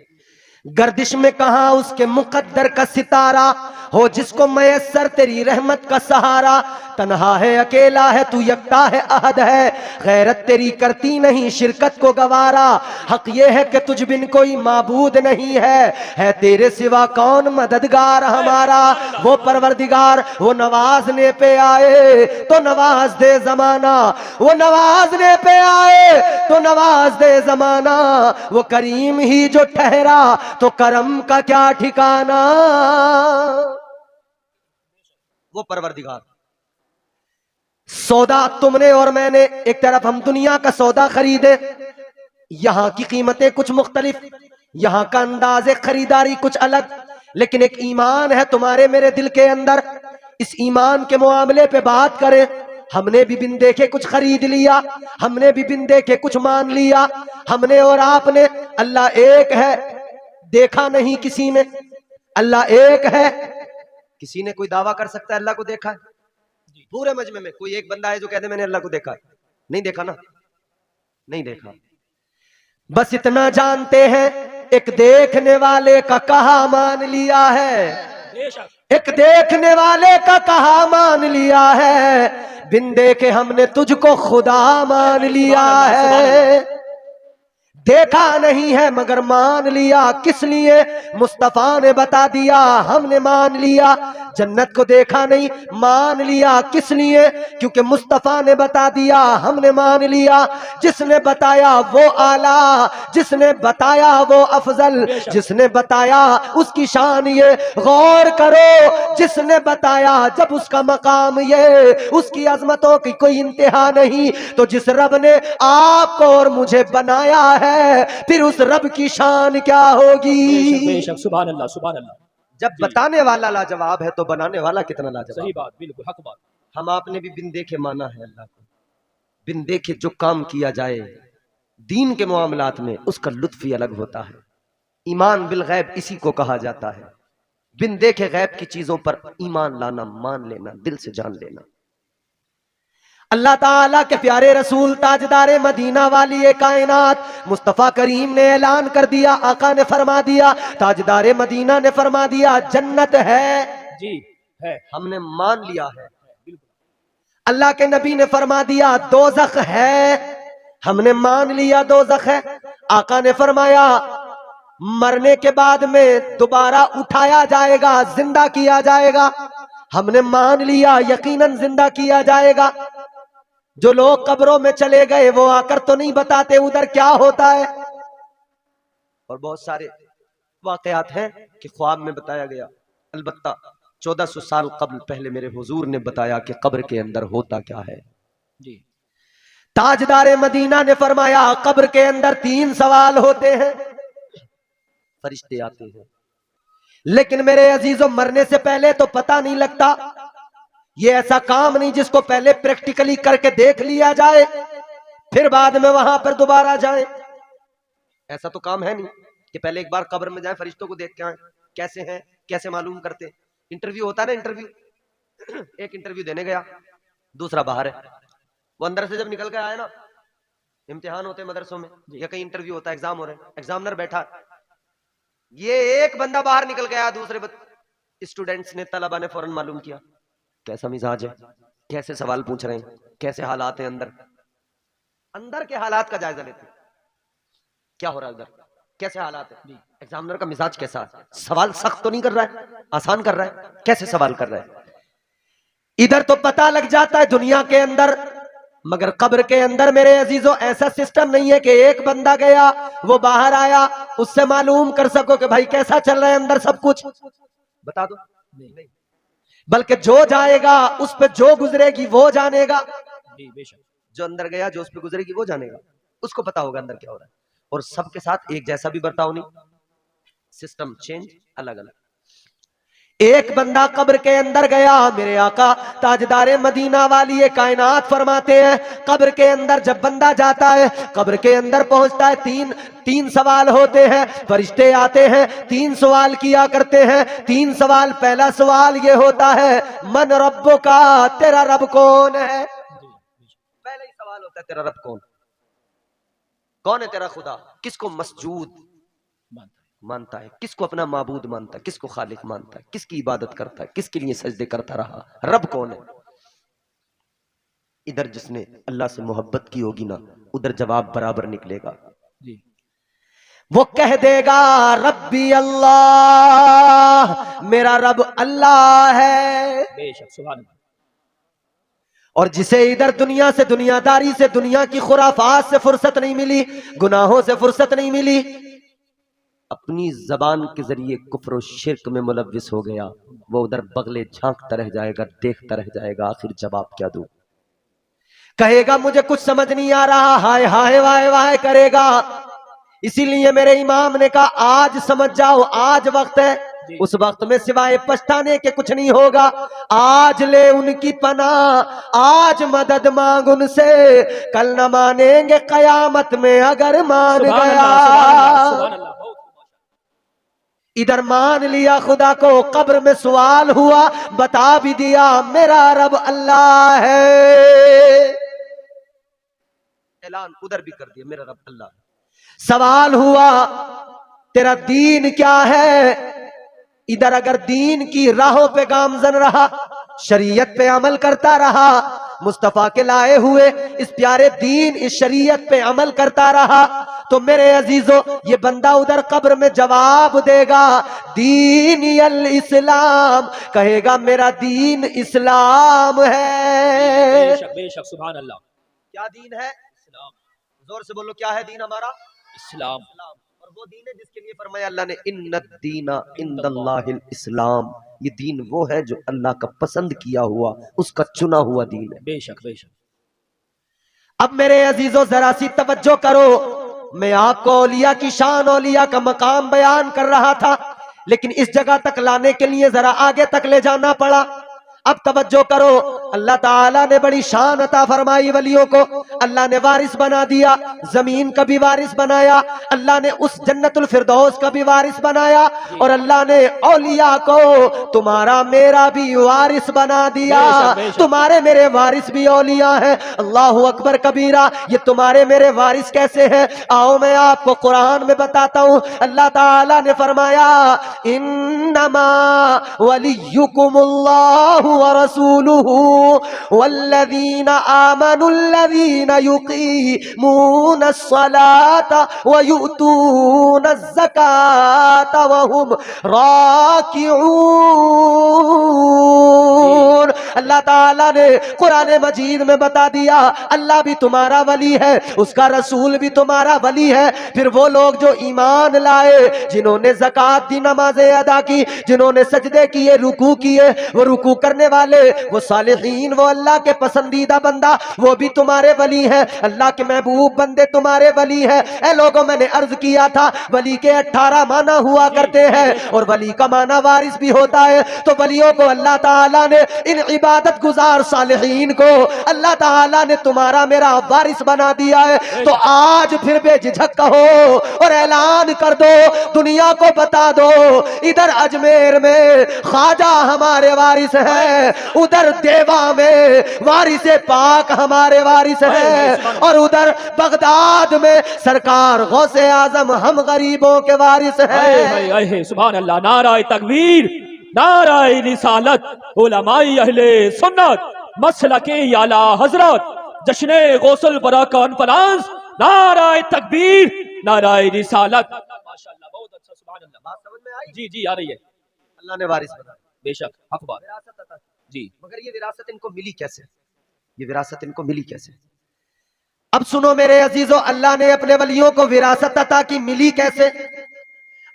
गर्दिश में कहा उसके मुकद्दर का सितारा हो, जिसको मयस्सर तेरी रहमत का सहारा। तन्हा है, अकेला है, तू यकता है, अहद है, गैरत तेरी करती नहीं शिरकत को गवारा। हक ये है कि तुझ बिन कोई माबूद नहीं है तेरे सिवा कौन मददगार हमारा। वो परवरदिगार, वो नवाजने पे आए तो नवाज दे जमाना, वो नवाजने पे आए तो नवाज दे जमाना। वो करीम ही जो ठहरा तो करम का क्या ठिकाना। वो परवरदिगार। सौदा तुमने और मैंने, एक तरफ हम दुनिया का सौदा खरीदे, यहां की कीमतें कुछ मुख्तलिफ, यहां का अंदाजे खरीदारी कुछ अलग, लेकिन एक ईमान है तुम्हारे मेरे दिल के अंदर। इस ईमान के मामले पे बात करें, हमने भी बिन देखे कुछ खरीद लिया, हमने भी बिन देखे कुछ मान लिया। हमने और आपने अल्लाह एक है देखा नहीं किसी ने, अल्लाह एक है। किसी ने कोई दावा कर सकता है अल्लाह को देखा है? पूरे मजमे में कोई एक बंदा है जो कहते मैंने अल्लाह को देखा है? नहीं देखा ना, नहीं देखा। बस इतना जानते हैं एक देखने वाले का कहा मान लिया है, एक देखने वाले का कहा मान लिया है, बिन देखे हमने तुझको खुदा मान लिया है। देखा नहीं है मगर मान लिया, किस लिए? मुस्तफा ने बता दिया हमने मान लिया। जन्नत को देखा नहीं, मान लिया, किस लिए? क्योंकि मुस्तफा ने बता दिया हमने मान लिया। जिसने बताया वो आला, जिसने बताया वो अफजल, जिसने बताया उसकी शान ये गौर करो। जिसने बताया जब उसका मकाम ये, उसकी अजमतों की कोई इंतहा नहीं। तो जिस रब ने आपको और मुझे बनाया है फिर उस रब की शान क्या होगी? बेशक, सुभान अल्लाह, सुभान अल्लाह। जब बताने वाला लाजवाब है तो बनाने वाला कितना लाजवाब। सही बात, बिल्कुल हक बात। हम आपने भी बिन देखे माना है अल्लाह को। बिन देखे जो काम किया जाए दीन के मामलात में उसका लुत्फ ही अलग होता है। ईमान बिल गैब इसी को कहा जाता है। बिन देखे गैब की चीजों पर ईमान लाना, मान लेना, दिल से जान लेना। अल्लाह ताला के प्यारे रसूल ताजदारे मदीना वाली कायनात मुस्तफा करीम ने ऐलान कर दिया, आका ने फरमा दिया, ताजदारे मदीना ने फरमा दिया जन्नत है जी, है, हमने मान लिया है। अल्लाह के नबी ने फरमा दिया दोज़ख है, हमने मान लिया दोज़ख है। आका ने फरमाया मरने के बाद में दोबारा उठाया जाएगा, जिंदा किया जाएगा, हमने मान लिया यकीनन जिंदा किया जाएगा। जो लोग कब्रों में चले गए वो आकर तो नहीं बताते उधर क्या होता है। और बहुत सारे वाकयात हैं कि ख्वाब में बताया गया। अलबत्ता 1400 साल कबल पहले मेरे हुजूर ने बताया कि कब्र के अंदर होता क्या है जी। ताजदारे मदीना ने फरमाया कब्र के अंदर 3 सवाल होते हैं। फरिश्ते आते हैं, लेकिन मेरे अजीजों मरने से पहले तो पता नहीं लगता। ये ऐसा काम नहीं जिसको पहले प्रैक्टिकली करके देख लिया जाए फिर बाद में वहां पर दोबारा जाए। ऐसा तो काम है नहीं कि पहले एक बार कब्र में जाए, फरिश्तों को देख के आए कैसे हैं, कैसे मालूम करते। इंटरव्यू होता है ना, इंटरव्यू, एक इंटरव्यू देने गया, दूसरा बाहर है। वो अंदर से जब निकल के आया ना, इम्तिहान होते हैं मदरसों में या कहीं इंटरव्यू होता है, एग्जाम हो रहे हैं, एग्जामिनर बैठा, ये एक बंदा बाहर निकल गया, दूसरे स्टूडेंट्स ने, तलबा ने फौरन मालूम किया कैसा मिजाज है, कैसे सवाल पूछ रहे हैं, कैसे हालात हैं अंदर। अंदर के हालात का जायजा लेते, क्या हो रहा है उधर, कैसे हालात है, एग्जामिनर का मिजाज कैसा है, सवाल सख्त तो नहीं कर रहा है, आसान कर रहा है, कैसे सवाल कर रहा है। इधर तो पता लग जाता है दुनिया के अंदर, मगर कब्र के अंदर मेरे अजीजों ऐसा सिस्टम नहीं है कि एक बंदा गया वो बाहर आया उससे मालूम कर सको कि भाई कैसा चल रहा है अंदर सब कुछ, बता दो नहीं। बल्कि जो जाएगा उस पे जो गुजरेगी वो जानेगा। जो अंदर गया जो उस पे गुजरेगी वो जानेगा, उसको पता होगा अंदर क्या हो रहा है। और सबके साथ एक जैसा भी बर्ताव नहीं, सिस्टम चेंज, अलग अलग। एक बंदा कब्र के अंदर गया, मेरे आका ताजदारे मदीना वाली ये कायनात फरमाते हैं कब्र के अंदर जब बंदा जाता है, कब्र के अंदर पहुंचता है, तीन सवाल होते हैं। फरिश्ते आते हैं, 3 सवाल किया करते हैं। 3 सवाल, पहला सवाल ये होता है मन रब्बो का, तेरा रब कौन है। पहला ही सवाल होता है तेरा रब कौन है, तेरा खुदा किसको मसजूद मानता है, किसको अपना माबूद मानता है, किसको खालिक मानता है, किसकी इबादत करता है, किसके लिए सजदे करता रहा, रब कौन है। इधर जिसने अल्लाह से मोहब्बत की होगी ना, उधर जवाब बराबर निकलेगा जी। वो कह देगा रब्बी अल्लाह, मेरा रब अल्लाह है। बेशक, सुभान अल्लाह। और जिसे इधर दुनिया से, दुनियादारी से, दुनिया की खुराफात से फुर्सत नहीं मिली, गुनाहों से फुर्सत नहीं मिली, अपनी जबान के जरिए कुफ्र और शिर्क में मुलव्विस हो गया, वो उधर बगले झांकता रह जाएगा, देखता रह जाएगा, आखिर जवाब क्या दूं। कहेगा मुझे कुछ समझ नहीं आ रहा, हाय हाय वाय वाय करेगा। इसीलिए मेरे इमाम ने कहा आज समझ जाओ, आज वक्त है, उस वक्त में सिवाय पछताने के कुछ नहीं होगा। आज ले उनकी पनाह, आज मदद मांग उनसे, कल न मानेंगे कयामत में अगर मान गया। इधर मान लिया खुदा को, कब्र में सवाल हुआ, बता भी दिया मेरा रब अल्लाह है। ऐलान उधर भी कर दिया मेरा रब अल्लाह है। सवाल हुआ तेरा दीन क्या है, इधर अगर दीन की राहों पे गामजन रहा, शरीयत पे अमल करता रहा, मुस्तफा के लाए हुए इस प्यारे दीन, इस शरीयत पे अमल करता रहा, तो मेरे अजीजों ये बंदा उधर कब्र में जवाब देगा दीन अल इस्लाम, कहेगा मेरा दीन इस्लाम है। बेशक बेशक सुभान अल्लाह। क्या दीन है? इस्लाम। जोर से बोलो क्या है दीन हमारा? इस्लाम। और वो दीन है जिसके लिए फरमाया अल्लाह ने इन्नद दीना इंदल्लाहिल इस्लाम, ये दीन वो है जो अल्लाह का पसंद किया हुआ, उसका चुना हुआ दीन है। बेशक बेशक। अब मेरे अजीजों जरा सी तवज्जो करो, मैं आपको औलिया की शान, औलिया का मकाम बयान कर रहा था, लेकिन इस जगह तक लाने के लिए जरा आगे तक ले जाना पड़ा। अब तवज्जो करो, अल्लाह ताला ने बड़ी शान अता फरमाई वलियों को, अल्लाह ने वारिस बना दिया, जमीन का भी वारिस बनाया, अल्लाह ने उस जन्नतुल फिरदौस का भी वारिस बनाया, और अल्लाह ने औलिया को तुम्हारा मेरा भी वारिस बना दिया। तुम्हारे मेरे वारिस भी औलिया हैं। अल्लाहु अकबर कबीरा। ये तुम्हारे मेरे वारिस कैसे हैं? आओ मैं आपको कुरान में बताता हूँ। अल्लाह ताला ने फरमाया इन्नमा वलियुकुमुल्लाहु व रसूलुहु वल्लज़ीना आमनुल्लज़ीना युक़ीमूनस्सलाता व यु'तूनज़्ज़काता व हुम राकिऊन। अल्लाह ताला ने कुरान मजीद में बता दिया अल्लाह भी तुम्हारा वली है, उसका रसूल भी तुम्हारा वली है। फिर वो लोग जो ईमान लाए, जिन्होंने ज़कात दी, नमाजें अदा की, जिन्होंने सजदे किए, रुकू किए, वो रुकू करने वाले, वो सालिहीन, वो अल्लाह के पसंदीदा बंदा, वो भी तुम्हारे वली है। अल्लाह के महबूब बंदे तुम्हारे वली है। ए लोगों, मैंने अर्ज किया था वली के 18 माना हुआ करते हैं, और वली का माना वारिस भी होता है। तो वलियों को अल्लाह ताला ने, इन इबादत गुजार सालिहीन को अल्लाह ताला ने तुम्हारा मेरा वारिस बना दिया है। तो आज फिर बेझिझक कहो और ऐलान कर दो, दुनिया को बता दो, इधर अजमेर में ख्वाजा हमारे वारिस है, उधर देवा में वारिस पाक हमारे वारिस है, और उधर बगदाद में सरकार गौसे आजम हम गरीबों के वारिस है। सुभान अल्लाह। नाराए तकबीर, नाराए रिसालत, उलमाए अहले सुन्नत, मसलके आला हजरत, जश्ने गौसुल बरा कॉन्फ्रेंस, नाराए तकबीर, नाराए रिसालत। माशाअल्लाह, बहुत अच्छा। सुभान अल्लाह। बात समझ में आई? जी जी आ रही है। अल्लाह ने वारिस बनाया। बेशक हक बात। विरासत अता जी। मगर ये विरासत इनको मिली कैसे? ये विरासत इनको मिली कैसे? अब सुनो मेरे अजीजों, अल्लाह ने अपने वलियों को विरासत अता की, मिली कैसे?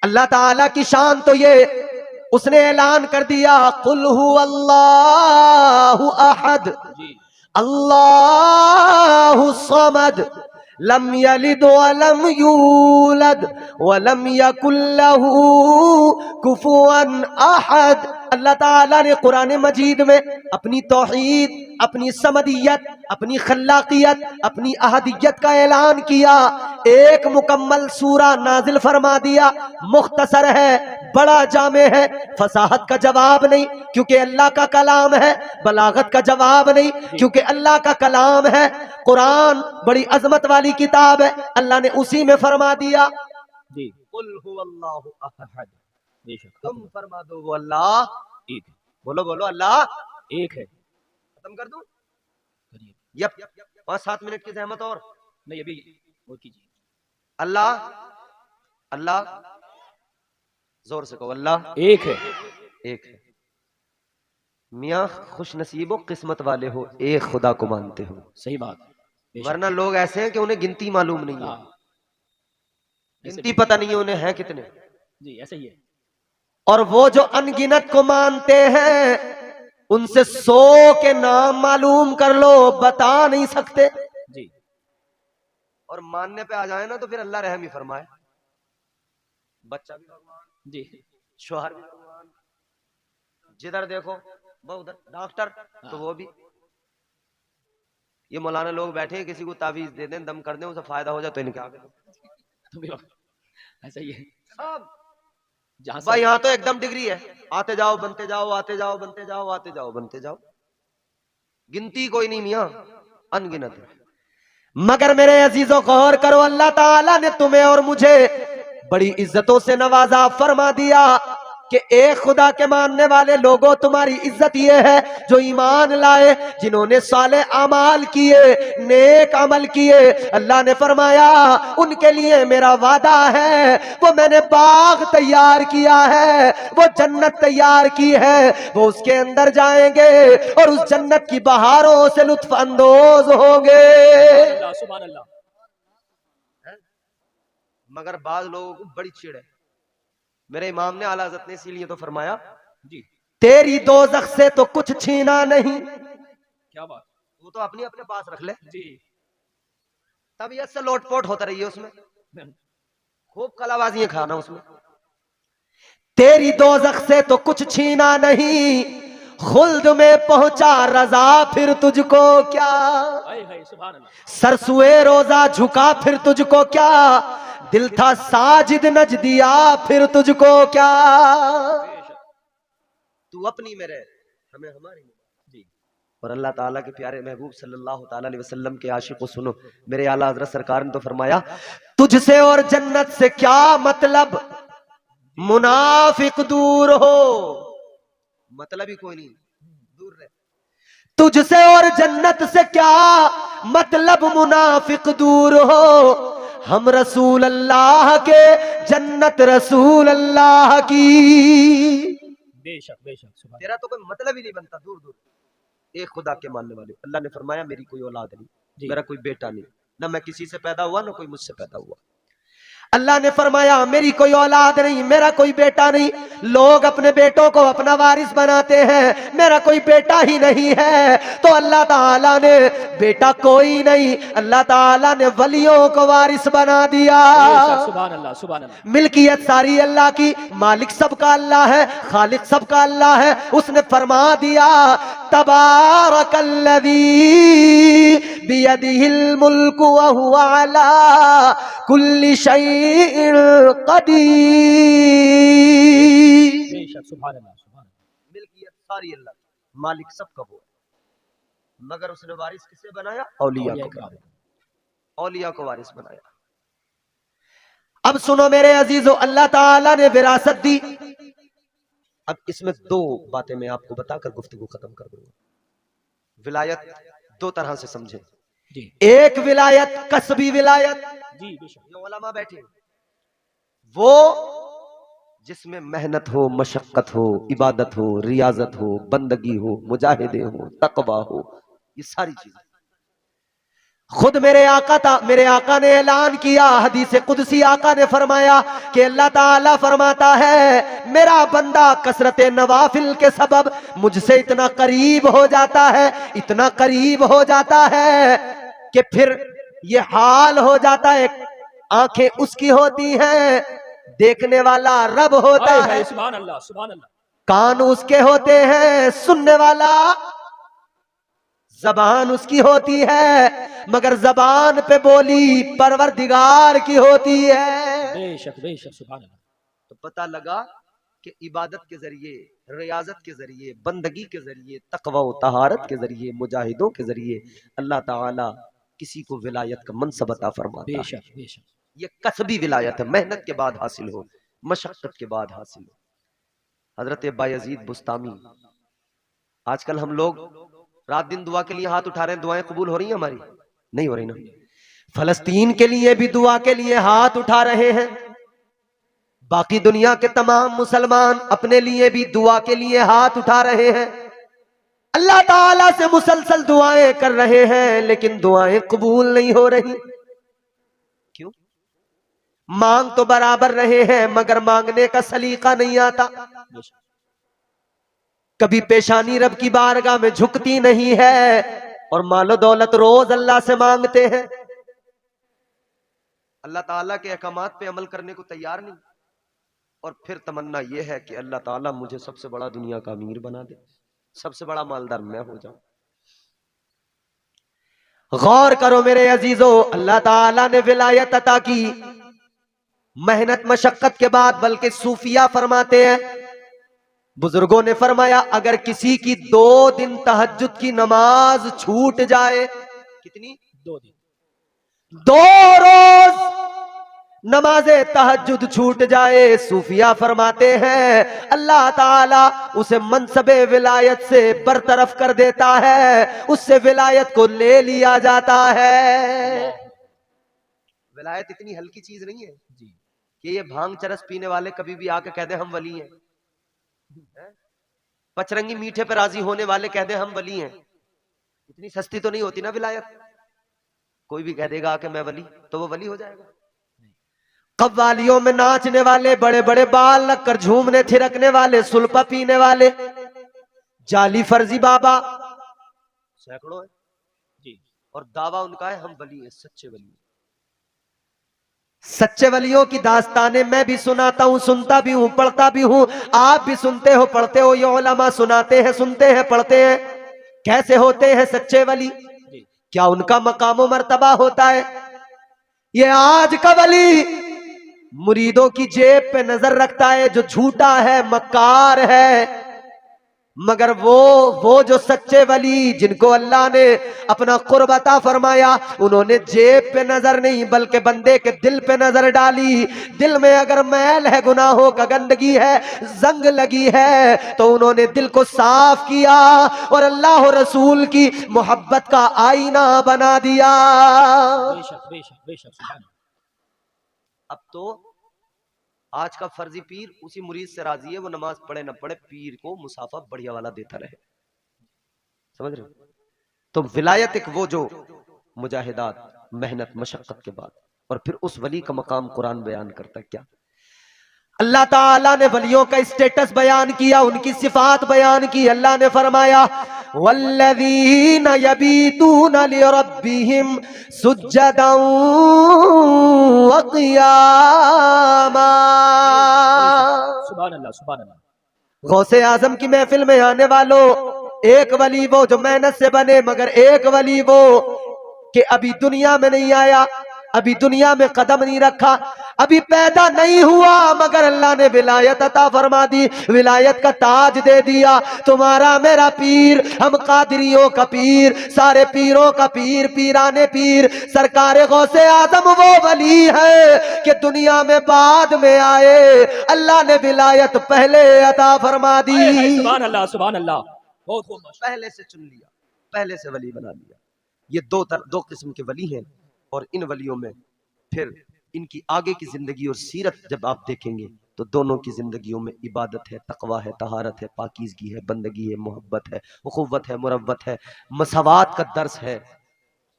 अल्लाह ताला की शान तो ये, उसने ऐलान कर दिया कुल हुवल्लाहु अहद अल्लाहु समद लम यलिद वलम यूलद वलम यकुल लहू कुफुवन अहद। अल्लाह ताला ने कुरान मजीद में अपनी तौहीद, अपनी समदियत, अपनी खल्लाकियत, अपनी अहदियत का ऐलान किया। एक मुकम्मल सूरा नाजिल फरमा दिया। मुख्तसर है, बड़ा जामे है, फसाहत का जवाब नहीं क्योंकि अल्लाह का कलाम है, बलागत का जवाब नहीं क्योंकि अल्लाह का कलाम है। कुरान बड़ी अजमत वाली किताब है, अल्लाह ने उसी में फरमा दिया जी कुल हुवल्लाहु अहद। बेशक तुम फरमा दो वो अल्लाह एक है। बोलो बोलो अल्लाह एक है। खत्म कर दूं? करिए। यप 5-7 मिनट की जहमत और नहीं अभी और कीजिए। अल्लाह अल्लाह, जोर से कहो अल्लाह एक है। एक है। मियाँ खुश नसीबो किस्मत वाले हो, एक खुदा को मानते हो। सही बात। बेशक। वरना लोग ऐसे हैं कि उन्हें गिनती मालूम नहीं है, हाँ, ऐसे गिनती पता नहीं है उन्हें है कितने। जी ऐसे ही है। और वो जो अनगिनत को मानते हैं उनसे 100 के नाम मालूम कर लो, बता नहीं सकते। जी और मानने पे आ जाए ना तो फिर अल्लाह रहम ही फरमाए। बच्चा भी भगवान, जी शोहर भी भगवान, जिधर देखो वो उधर डॉक्टर, तो वो भी। ये मौलाना लोग बैठे हैं, किसी को तावीज दे दें, दम कर दें, उसे फायदा हो जाए तो इनके आगे ऐसा ही है सब। जहां भाई यहाँ तो एकदम डिग्री है, आते जाओ बनते जाओ, आते जाओ बनते जाओ, आते जाओ बनते जाओ, गिनती कोई नहीं मियाँ, अनगिनत है। मगर मेरे अजीजों गौर करो, अल्लाह ताला ने तुम्हें और मुझे बड़ी इज्जतों से नवाजा, फरमा दिया कि एक खुदा के मानने वाले लोगों, तुम्हारी इज्जत ये है जो ईमान लाए, जिन्होंने साले अमाल किए, नेक अमल किए। अल्लाह ने फरमाया उनके लिए मेरा वादा है, वो मैंने बाग तैयार किया है, वो जन्नत तैयार की है, वो उसके अंदर जाएंगे और उस जन्नत की बहारों से लुत्फ अंदोज होंगे। सुभान अल्लाह। मगर बाद लोगों को बड़ी चिड़ है। मेरे इमाम ने आला हज़रत ने इसीलिए तो फरमाया जी, तेरी दोज़ख से तो कुछ छीना नहीं। क्या बात, वो तो अपनी अपने पास रख ले, जी तबीयत से लोटपोट होता रही है उसमें, खूब कलाबाजियां खाना उसमें। तेरी दोज़ख से तो कुछ छीना नहीं, खुल्द में पहुंचा रजा फिर तुझको क्या, सुभान अल्लाह। सरसुए रोजा झुका फिर तुझको क्या, दिल था साजिद नज दिया फिर तुझको क्या। तू अपनी में रह, हमें हमारी में जी। और अल्लाह ताला के प्यारे महबूब सल्लल्लाहु ताला अलैहि वसल्लम के आशिक को सुनो, मेरे आला हज़रत सरकार ने तो फरमाया तुझसे और जन्नत से क्या मतलब, मुनाफिक दूर हो, मतलब ही कोई नहीं, दूर रहे। तुझसे और जन्नत से क्या मतलब, मुनाफिक दूर हो, हम रसूल अल्लाह के, जन्नत रसूल अल्लाह की। बेशक बेशक, सुभान। तेरा तो कोई मतलब ही नहीं बनता, दूर दूर। एक खुदा के मानने वाले, अल्लाह ने फरमाया मेरी कोई औलाद नहीं, मेरा कोई बेटा नहीं, ना मैं किसी से पैदा हुआ ना कोई मुझसे पैदा हुआ। अल्लाह ने फरमाया मेरी कोई औलाद नहीं, मेरा कोई बेटा नहीं। लोग अपने बेटों को अपना वारिस बनाते हैं, मेरा कोई बेटा ही नहीं है। तो अल्लाह ताला ने बेटा कोई नहीं, अल्लाह ताला ने वलियों को वारिस बना दिया। सुभान अल्लाह, सुभान अल्लाह। मिल्कियत सारी अल्लाह की, मालिक सबका अल्लाह है, खालिक सबका अल्लाह है। उसने फरमा दिया तबारकल्लज़ी बियदिहिल मुल्कु व हुवा अला कुल्ली शैइन क़दीर। सुभान अल्लाह, सुभान अल्लाह। मिल्कियत सारी अल्लाह, मालिक सबका वो है। मगर उसने वारिस किसे बनाया, औलिया को, औलिया को वारिस बनाया। अब सुनो मेरे अजीजों, अल्लाह ताला ने विरासत दी। अब इसमें दो बातें मैं आपको बताकर गुफ्तगू खत्म कर दूंगा। विलायत दो तरह से समझे, एक विलायत कसबी विलायत, जी ये उलमा बैठे, वो जिसमें मेहनत हो, मशक्कत हो, इबादत हो, रियाजत हो, बंदगी हो, मुजाहिदे हो, तकवा हो, ये सारी चीजें। खुद मेरे आका ने ऐलान किया, हदीस कुदसी आका ने फरमाया कि अल्लाह ताला फरमाता है मेरा बंदा कसरत नवाफिल के सबब मुझसे इतना करीब हो जाता है, इतना करीब हो जाता है कि फिर ये हाल हो जाता है, आंखें उसकी होती हैं, देखने वाला रब होता है, सुभान अल्लाह, सुभान अल्लाह। कान उसके होते हैं, सुनने वाला, जबान उसकी होती है, मगर जबान पे बोली परवरदिगार की होती है। बेशक बेशक, सुभान अल्लाह। तो पता लगा कि इबादत के जरिए, रियाजत के जरिए, बंदगी के जरिए, तकवा व तहारत के जरिए, मुजाहिदों के जरिए अल्लाह ताला किसी को विलायत का मनसब अता फरमाता है। बेशक बेशक, ये कसबी विलायत है, मेहनत के बाद हासिल हो, मशक्कत के बाद हासिल हो। हजरत बायजीद बुस्तामी, आजकल हम लोग रात दिन दुआ के लिए हाथ उठा रहे हैं, दुआएं कबूल हो रही हैं हमारी? नहीं हो रही ना। फलस्तीन के लिए भी दुआ के लिए हाथ उठा रहे हैं, बाकी दुनिया के तमाम मुसलमान अपने लिए भी दुआ के लिए हाथ उठा रहे हैं, अल्लाह ताला से मुसलसल दुआएं कर रहे हैं, लेकिन दुआएं कबूल नहीं हो रही। क्यों? मांग तो बराबर रहे हैं, मगर मांगने का सलीका नहीं आता। कभी पेशानी रब की बारगाह में झुकती नहीं है, और मालो दौलत रोज अल्लाह से मांगते हैं, अल्लाह ताला के अहकामात पे अमल करने को तैयार नहीं। और फिर तमन्ना यह है कि अल्लाह ताला मुझे सबसे बड़ा दुनिया का अमीर बना दे, सबसे बड़ा मालदार मैं हो जाऊं। गौर करो मेरे अजीजों, अल्लाह ताला ने विलायत अता की मेहनत मशक्कत के बाद। बल्कि सूफिया फरमाते हैं, बुजुर्गों ने फरमाया, अगर किसी की 2 दिन तहज्जुद की नमाज छूट जाए, कितनी? 2 दिन, 2 रोज नमाजे तहज्जुद छूट जाए, सूफिया फरमाते हैं अल्लाह ताला उसे मनसबे विलायत से बरतरफ कर देता है, उससे विलायत को ले लिया जाता है। विलायत इतनी हल्की चीज नहीं है जी, कि ये भांग चरस पीने वाले कभी भी आके कह दे हम वली हैं, पचरंगी मीठे पे राजी होने वाले कह दे हम वली हैं। इतनी सस्ती तो नहीं होती ना विलायत। कोई भी कह देगा कि मैं वली, तो वो वली हो जाएगा। कव्वालियों में नाचने वाले, बड़े बड़े बाल लगकर झूमने थिरकने वाले, सुल्पा पीने वाले, जाली फर्जी बाबा सैकड़ों है जी, और दावा उनका है हम वली हैं, सच्चे वली। सच्चे वलियों की दास्तानें मैं भी सुनाता हूं, सुनता भी हूं, पढ़ता भी हूं, आप भी सुनते हो, पढ़ते हो। ये उलमा सुनाते हैं, सुनते हैं, पढ़ते हैं। कैसे होते हैं सच्चे वली, क्या उनका मकाम व मर्तबा होता है? ये आज का वली मुरीदों की जेब पे नजर रखता है, जो झूठा है, मक्कार है। मगर वो जो सच्चे वली जिनको अल्लाह ने अपना कुर्ब अता फरमाया, उन्होंने जेब पे नजर नहीं बल्कि बंदे के दिल पे नजर डाली। दिल में अगर मैल है, गुनाहों का गंदगी है, जंग लगी है, तो उन्होंने दिल को साफ किया और अल्लाह और रसूल की मोहब्बत का आईना बना दिया। बेशक बेशक बेशक, सुभान। अब तो आज का फर्जी पीर उसी मुरीद से राजी है, वो नमाज पढ़े न पढ़े, पीर को मुसाफा बढ़िया वाला देता रहे। समझ रहे हो? तो विलायत एक वो जो मुजाहिदात, मेहनत मशक्कत के बाद, और फिर उस वली का मकाम कुरान बयान करता है। क्या अल्लाह ताला ने वलियों का स्टेटस बयान किया, उनकी सिफात बयान की। अल्लाह ने फरमाया वल्लज़ीना यबीतूना लिरब्बिहिम सुज्जदन व क़ियामा। सुभान अल्लाह, सुभान अल्लाह। गौसे आजम की महफिल में आने वालों, एक वली वो जो मेहनत से बने, मगर एक वली वो कि अभी दुनिया में नहीं आया, अभी दुनिया में कदम नहीं रखा, अभी पैदा नहीं हुआ, मगर अल्लाह ने विलायत अता फरमा दी, विलायत का ताज दे दिया। तुम्हारा मेरा पीर, हम कादरियों का पीर, सारे पीरों का पीर, पीराने पीर, सरकार गौसे आजम वो वली है कि दुनिया में बाद में आए, अल्लाह ने विलायत पहले अता फरमा दी। सुभान अल्लाह, सुभान अल्लाह। बहुत बहुत पहले से चुन लिया, पहले से वली बना लिया। ये दो किस्म के वली हैं, और इन वलियों में फिर इनकी आगे की जिंदगी और सीरत जब आप देखेंगे तो दोनों की जिंदगियों में इबादत है, तकवा है, तहारत है, पाकीज़गी है, बंदगी है, मोहब्बत है, उखुव्वत है, मुरव्वत है, मसवात का दर्स है।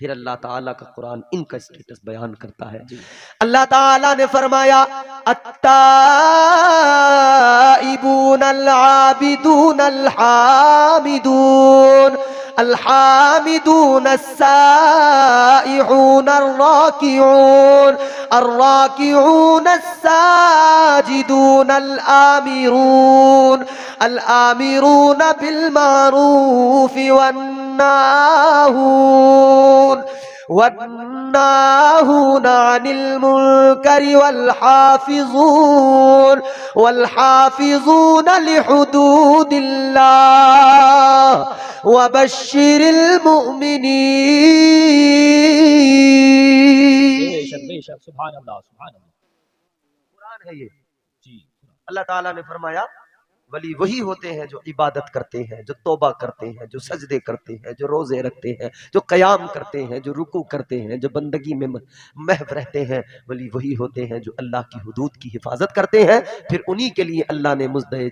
फिर अल्लाह ताला का कुरान इनका स्टेटस बयान करता है। अल्लाह ताला ने फरमाया अत्ताइबून अल-आबिदून अल-हामिदून अल-हामिदून अस्साइहून अर्राकिऊन अर्राकिऊन अस्साजिदून अल-आमिरून अल-आमिरून बिल मारूफ वन्नाहून वन्नाहून अनिल मुनकरि वल्हाफिज़ून लिहुदूदिल्लाह वबश्शिरिल मुमिनीन। बेशक बेशक, सुभान अल्लाह, सुभान अल्लाह। कुरान है ये जी, अल्लाह ताला ने फरमाया वली वही होते हैं जो इबादत करते हैं, जो तौबा करते हैं, जो सजदे करते हैं, जो रोजे रखते हैं, जो क़याम करते हैं, जो रुकू करते हैं, जो बंदगी में महव रहते हैं। वली वही होते हैं जो अल्लाह की हुदूद की हिफाजत करते हैं। फिर उन्हीं के लिए अल्लाह ने मुज़्दए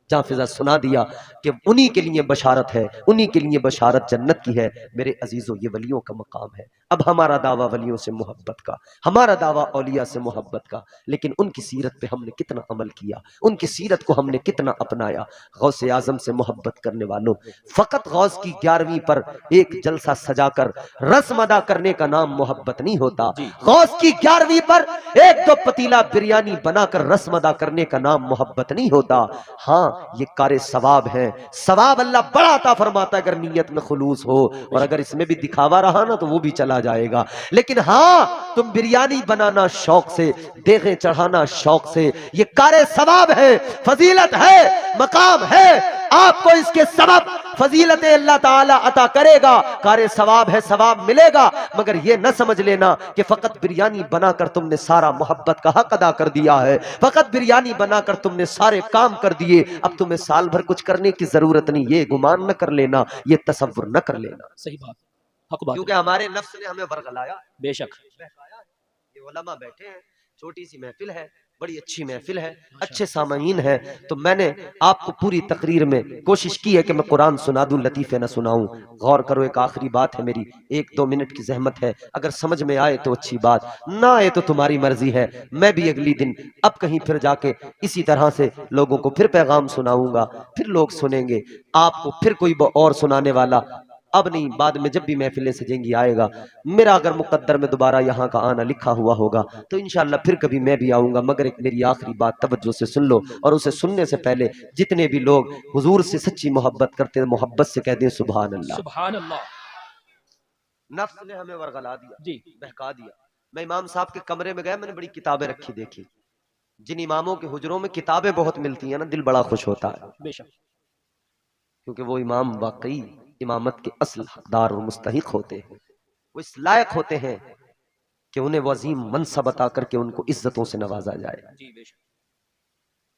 जाफिज़ा सुना दिया कि उन्हीं के लिए बशारत है, उन्हीं के लिए बशारत जन्नत की है। मेरे अजीजों, ये वलियों का मकाम है। अब हमारा दावा वलियों से मोहब्बत का, हमारा दावा औलिया से मोहब्बत का, लेकिन उनकी सीरत पे हमने कितना अमल किया, उनकी सीरत को हमने कितना अपनाया। गौसे आजम से मोहब्बत करने वालों, फकत गौस की 11वीं पर एक जलसा सजाकर रस्म अदा करने का नाम मोहब्बत नहीं होता। गौस की 11वीं पर एक दो पतीला बिरयानी बनाकर रस्म अदा करने का नाम मोहब्बत नहीं होता। हाँ, ये कारे सवाब है, सवाब अल्लाह बड़ा अता फरमाता है अगर नीयत में खुलूस हो, और अगर इसमें भी दिखावा रहा ना तो वो भी चला जाएगा। लेकिन हाँ, तुम बिरयानी बनाना शौक से, देखें चढ़ाना शौक से, ये कारे सवाब है, फजीलत है, मकाम है। आपको इसके सबब फजीलत अल्लाह ताला अता करेगा, कारे सवाब है, सवाब मिलेगा। मगर ये न समझ लेना कि फकत बिरयानी बनाकर तुमने सारा मोहब्बत का हक अदा कर दिया है, फकत बिरयानी बनाकर तुमने सारे काम कर दिए, अब तुम्हें साल भर कुछ करने की जरूरत नहीं। ये गुमान न कर लेना, ये तसव्वुर न कर लेना। सही बात, हक बात, क्योंकि हमारे नफ्स ने हमें वर्गलाया, बेशक बहकाया। ये उलमा बैठे हैं, छोटी सी महफिल है, बड़ी अच्छी महफिल है, अच्छे सामाईन है, तो मैंने आपको पूरी तकरीर में कोशिश की है कि मैं कुरान सुना दूं, लतीफे न सुनाऊं। गौर करो, एक आखिरी बात है मेरी, 1-2 मिनट की जहमत है, अगर समझ में आए तो अच्छी बात, ना आए तो तुम्हारी मर्जी है। मैं भी अगली दिन अब कहीं फिर जाके इसी तरह से लोगों को फिर पैगाम सुनाऊंगा, फिर लोग सुनेंगे, आपको फिर कोई और सुनाने वाला अब नहीं, बाद में जब भी महफिलें सजेंगी आएगा। मेरा अगर मुकद्दर में दोबारा यहाँ का आना लिखा हुआ होगा तो इंशाअल्लाह फिर कभी मैं भी आऊंगा। मगर एक मेरी आखिरी बात तवज्जो से सुन लो, और उसे सुनने से पहले जितने भी लोग हुजूर से सच्ची मोहब्बत करते हैं, मोहब्बत से कह दें सुभान अल्लाह। सुभान अल्लाह। नफ्स ने हमें वर्गला दिया जी, बहका दिया। मैं इमाम साहब के कमरे में गया, मैंने बड़ी किताबें रखी देखी। जिन इमामों के हुजरों में किताबें बहुत मिलती हैं ना, दिल बड़ा खुश होता है, बेशक, क्योंकि वो इमाम वाकई इमामत के असल हकदार और मुस्तहिक होते हैं। वो इस लायक होते हैं कि उन्हें वजीम मनसब अता करके उनको इज्जतों से नवाजा जाए। जी बेशक।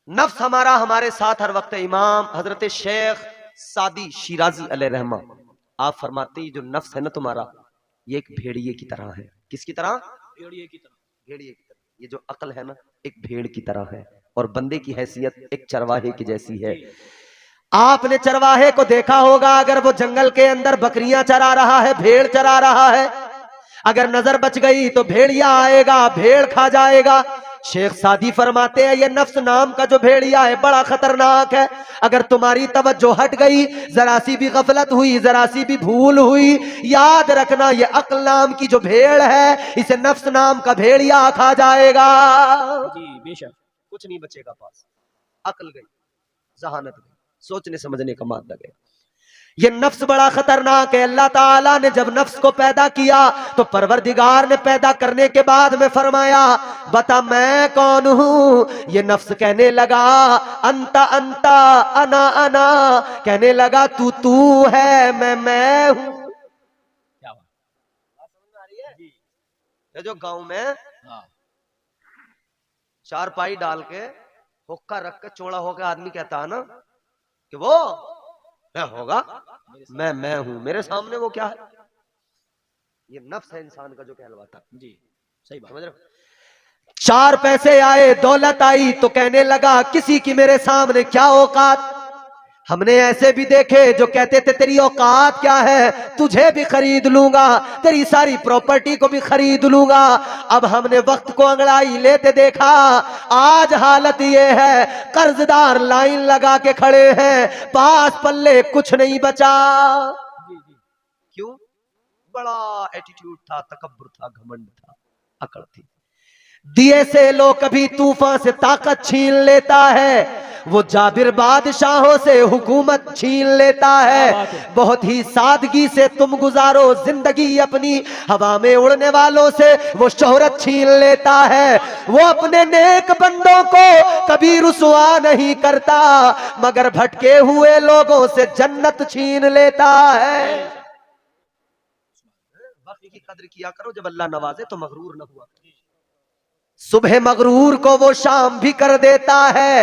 नफ्स हमारा हमारे साथ हर वक्त। इमाम हजरत शेख सादी शिराजी अलैहि रहमा आप फरमाते हैं, जो नफ्स है ना तुम्हारा, ये एक भेड़िए की तरह है। किसकी तरह? भेड़िए की तरह। भेड़िए की तरह। ये जो अक्ल है ना, एक भेड़ की तरह है, और बंदे की हैसियत एक चरवाहे की जैसी है। आपने चरवाहे को देखा होगा, अगर वो जंगल के अंदर बकरियां चरा रहा है, भेड़ चरा रहा है, अगर नजर बच गई तो भेड़िया आएगा, भेड़ खा जाएगा। शेख सादी फरमाते हैं, ये नफ्स नाम का जो भेड़िया है बड़ा खतरनाक है। अगर तुम्हारी तवज्जो हट गई, जरा सी भी गफलत हुई, जरा सी भी भूल हुई, याद रखना ये अक्ल नाम की जो भेड़ है, इसे नफ्स नाम का भेड़िया खा जाएगा। जी बेशक। कुछ नहीं बचेगा पास। अक्ल गई, जहानत गई, सोचने समझने का मादा गया। ये नफ्स बड़ा खतरनाक है। अल्लाह ताला ने जब नफ्स को पैदा किया तो परवरदिगार ने पैदा करने के बाद में फरमाया, बता मैं कौन हूं? ये नफ्स कहने लगा अंता अंता, अना अना, कहने लगा तू तू है, मैं हूं। क्या बात समझ आ रही है? ये जो गांव में चारपाई डाल के हुक्का रख के चौड़ा होकर आदमी कहता है ना कि वो मैं होगा, मैं हूं, मेरे सामने वो क्या है? ये नफ्स है इंसान का जो कहलवाता। जी सही बात। समझ रहे हो? 4 पैसे आए, दौलत आई तो कहने लगा किसी की मेरे सामने क्या औकात। हमने ऐसे भी देखे जो कहते थे तेरी औकात क्या है, तुझे भी खरीद लूंगा, तेरी सारी प्रॉपर्टी को भी खरीद लूंगा। अब हमने वक्त को अंगड़ाई लेते देखा, आज हालत ये है कर्जदार लाइन लगा के खड़े हैं, पास पल्ले कुछ नहीं बचा। क्यों? बड़ा एटीट्यूड था, तकब्बुर था, घमंड था, अकड़ थी। दिए से लो कभी तूफान से ताकत छीन लेता है, वो जाबिर बादशाहों से हुकूमत छीन लेता है। बहुत ही सादगी से तुम गुजारो जिंदगी अपनी, हवा में उड़ने वालों से वो शोहरत छीन लेता है। वो अपने नेक बंदों को कभी रुसवा नहीं करता, मगर भटके हुए लोगों से जन्नत छीन लेता है। वक्त की कद्र किया करो, जब अल्लाह नवाजे तो मगरूर न हुआ। सुबह मगरूर को वो शाम भी कर देता है,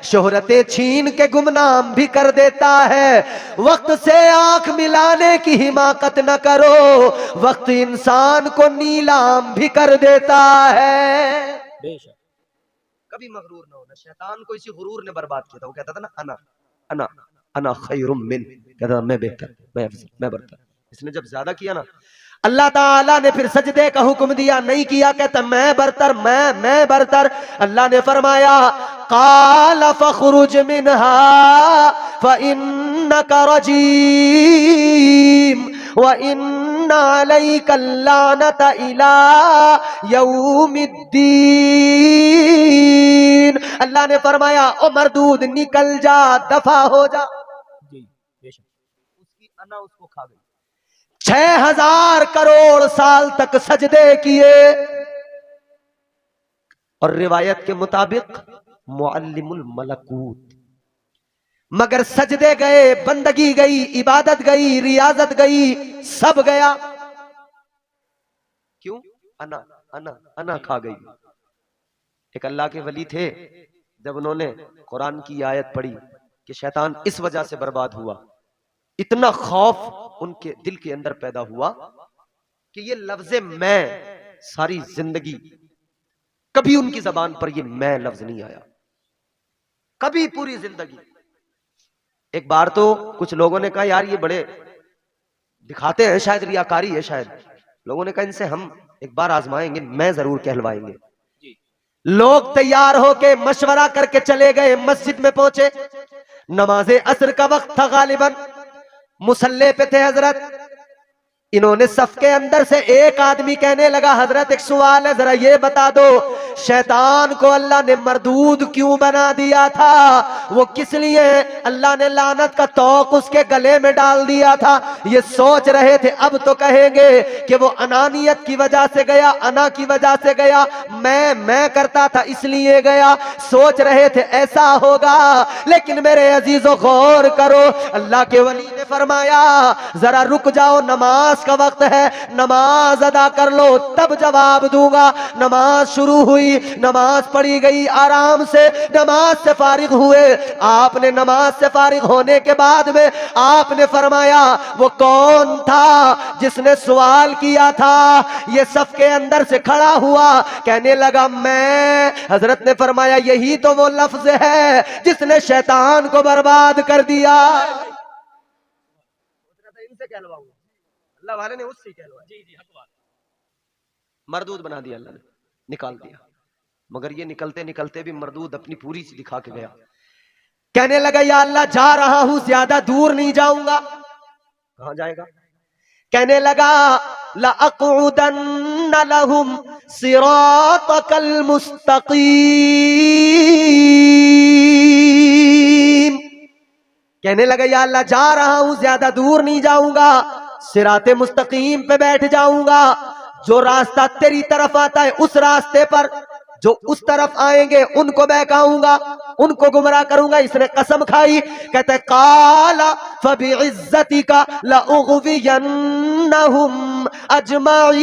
शोहरतें छीन के गुमनाम भी कर देता है। वक्त से आंख मिलाने की हिमाकत न करो, वक्त इंसान को नीलाम भी कर देता है। बेशक। कभी मगरूर न होना। शैतान को इसी गुरूर ने बर्बाद किया था। वो कहता था ना अना अना अना खैरुम मिन, कहता मैं बेहतर, मैं अफजल, मैं बरतर। इसने जब ज्यादा किया ना, अल्लाह ताला ने फिर सजदे का हुक्म दिया, नहीं किया, कहता मैं बरतर, मैं बरतर। अल्लाह ने फरमाया काल फखरुज मिनहा फइन्नका रजीम व इन्ना अलैका लानता इला यौमिद्दीन। अल्लाह ने फरमाया ओ मरदूद निकल जा, दफा हो जा। उसकी अना उसको खा गई। 6000 करोड़ साल तक सजदे किए और रिवायत के मुताबिक मुअल्लिमुल मलकूत, मगर सजदे गए, बंदगी गई, इबादत गई, रियाजत गई, सब गया। क्यों? अना अना अना खा गई। एक अल्लाह के वली थे, जब उन्होंने कुरान की आयत पढ़ी कि शैतान इस वजह से बर्बाद हुआ, इतना खौफ उनके दिल के अंदर पैदा हुआ कि ये लफ्ज़े मैं सारी जिंदगी कभी उनकी जबान पर ये मैं लफ्ज नहीं आया, कभी पूरी जिंदगी। एक बार तो कुछ लोगों ने कहा यार ये बड़े दिखाते हैं, शायद रियाकारी है, शायद। लोगों ने कहा इनसे हम एक बार आजमाएंगे, मैं जरूर कहलवाएंगे। लोग तैयार होके मशवरा करके चले गए, मस्जिद में पहुंचे। नमाजे असर का वक्त था, गालिबन मुसल्ले पे थे हजरत। इन्होंने सफ के अंदर से एक आदमी कहने लगा हजरत एक सवाल है, जरा ये बता दो शैतान को अल्लाह ने मरदूद क्यों बना दिया था? वो किस लिए अल्लाह ने लानत का तौक उसके गले में डाल दिया था? ये सोच रहे थे, अब तो कहेंगे कि वो अनानियत की वजह से गया, अना की वजह से गया, मैं करता था इसलिए गया। सोच रहे थे ऐसा होगा, लेकिन मेरे अजीजों गौर करो, अल्लाह के वली ने फरमाया जरा रुक जाओ, नमाज का वक्त है, नमाज अदा कर लो तब जवाब दूंगा। नमाज शुरू हुई, नमाज पढ़ी गई, आराम से नमाज से फारिग हुए। आपने नमाज से फारिग होने के बाद में आपने फरमाया वो कौन था जिसने सवाल किया था? ये सफ के अंदर से खड़ा हुआ, कहने लगा मैं। हजरत ने फरमाया यही तो वो लफ्ज है जिसने शैतान को बर्बाद कर दिया। इनसे कहलवाऊंगा, अल्लाह वाले ने उससे कहलवाया। जी जी, मरदूद बना दिया अल्लाह ने, निकाल दिया। मगर ये निकलते निकलते भी मरदूद अपनी पूरी सी दिखा के गया। कहने लगा या अल्लाह जा रहा हूं, ज्यादा दूर नहीं जाऊंगा। कहां जाएगा? कहने लगा लअक़उदन्न लहुम सिरातकल मुस्तक़ीम। कहने लगा या अल्लाह जा रहा हूं, ज्यादा दूर नहीं जाऊंगा, सिराते मुस्तकीम पे बैठ जाऊंगा। जो रास्ता तेरी तरफ आता है उस रास्ते पर जो उस तरफ आएंगे उनको बहकाऊंगा, उनको गुमराह करूंगा। इसने कसम खाई, कहते काला फबिइज्जतिका लउग़वियन्नहुम अजमाईन।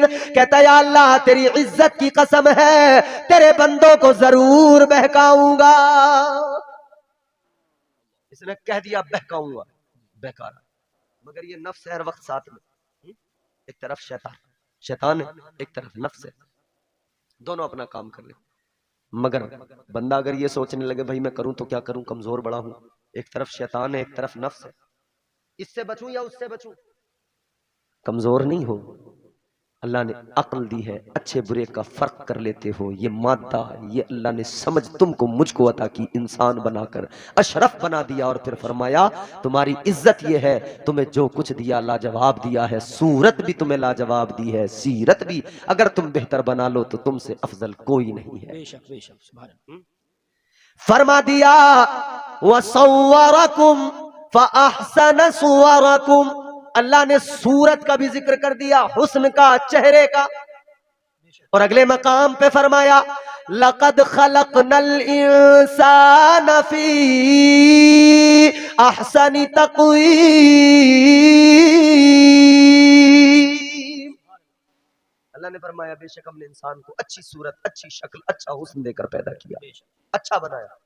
कहता या अल्लाह तेरी इज्जत की कसम है, तेरे बंदों को जरूर बहकाऊंगा। इसने कह दिया बहकाऊंगा, बेकार। मगर ये नफ्स है हर वक्त साथ में, एक तरफ शैतान है, एक तरफ नफ्स है, दोनों अपना काम कर ले। मगर बंदा अगर ये सोचने लगे भाई मैं करूं तो क्या करूं, कमजोर बड़ा हूं, एक तरफ शैतान है, एक तरफ नफ्स है, इससे बचूं या उससे बचूं? कमजोर नहीं हो, अल्लाह ने अक्ल दी है, अच्छे बुरे का फर्क कर लेते हो। ये मादा, ये अल्लाह ने समझ तुमको मुझको अता की, इंसान बनाकर अशरफ बना दिया। और फिर फरमाया तुम्हारी इज्जत ये है, तुम्हें जो कुछ दिया लाजवाब दिया है, सूरत भी तुम्हें लाजवाब दी है, सीरत भी अगर तुम बेहतर बना लो तो तुमसे अफजल कोई नहीं है। बेशक बेशक, फरमा दिया वसव्वरकुम फअहसन सुवरकुम। अल्लाह ने सूरत का भी जिक्र कर दिया, हुस्न का, चेहरे का। और अगले मकाम पे फरमाया लक़द खलक़नल इंसान फी अहसनि तक़वीम। अल्लाह ने फरमाया बेशक हमने इंसान को अच्छी सूरत, अच्छी शक्ल, अच्छा हुस्न देकर पैदा किया, अच्छा बनाया।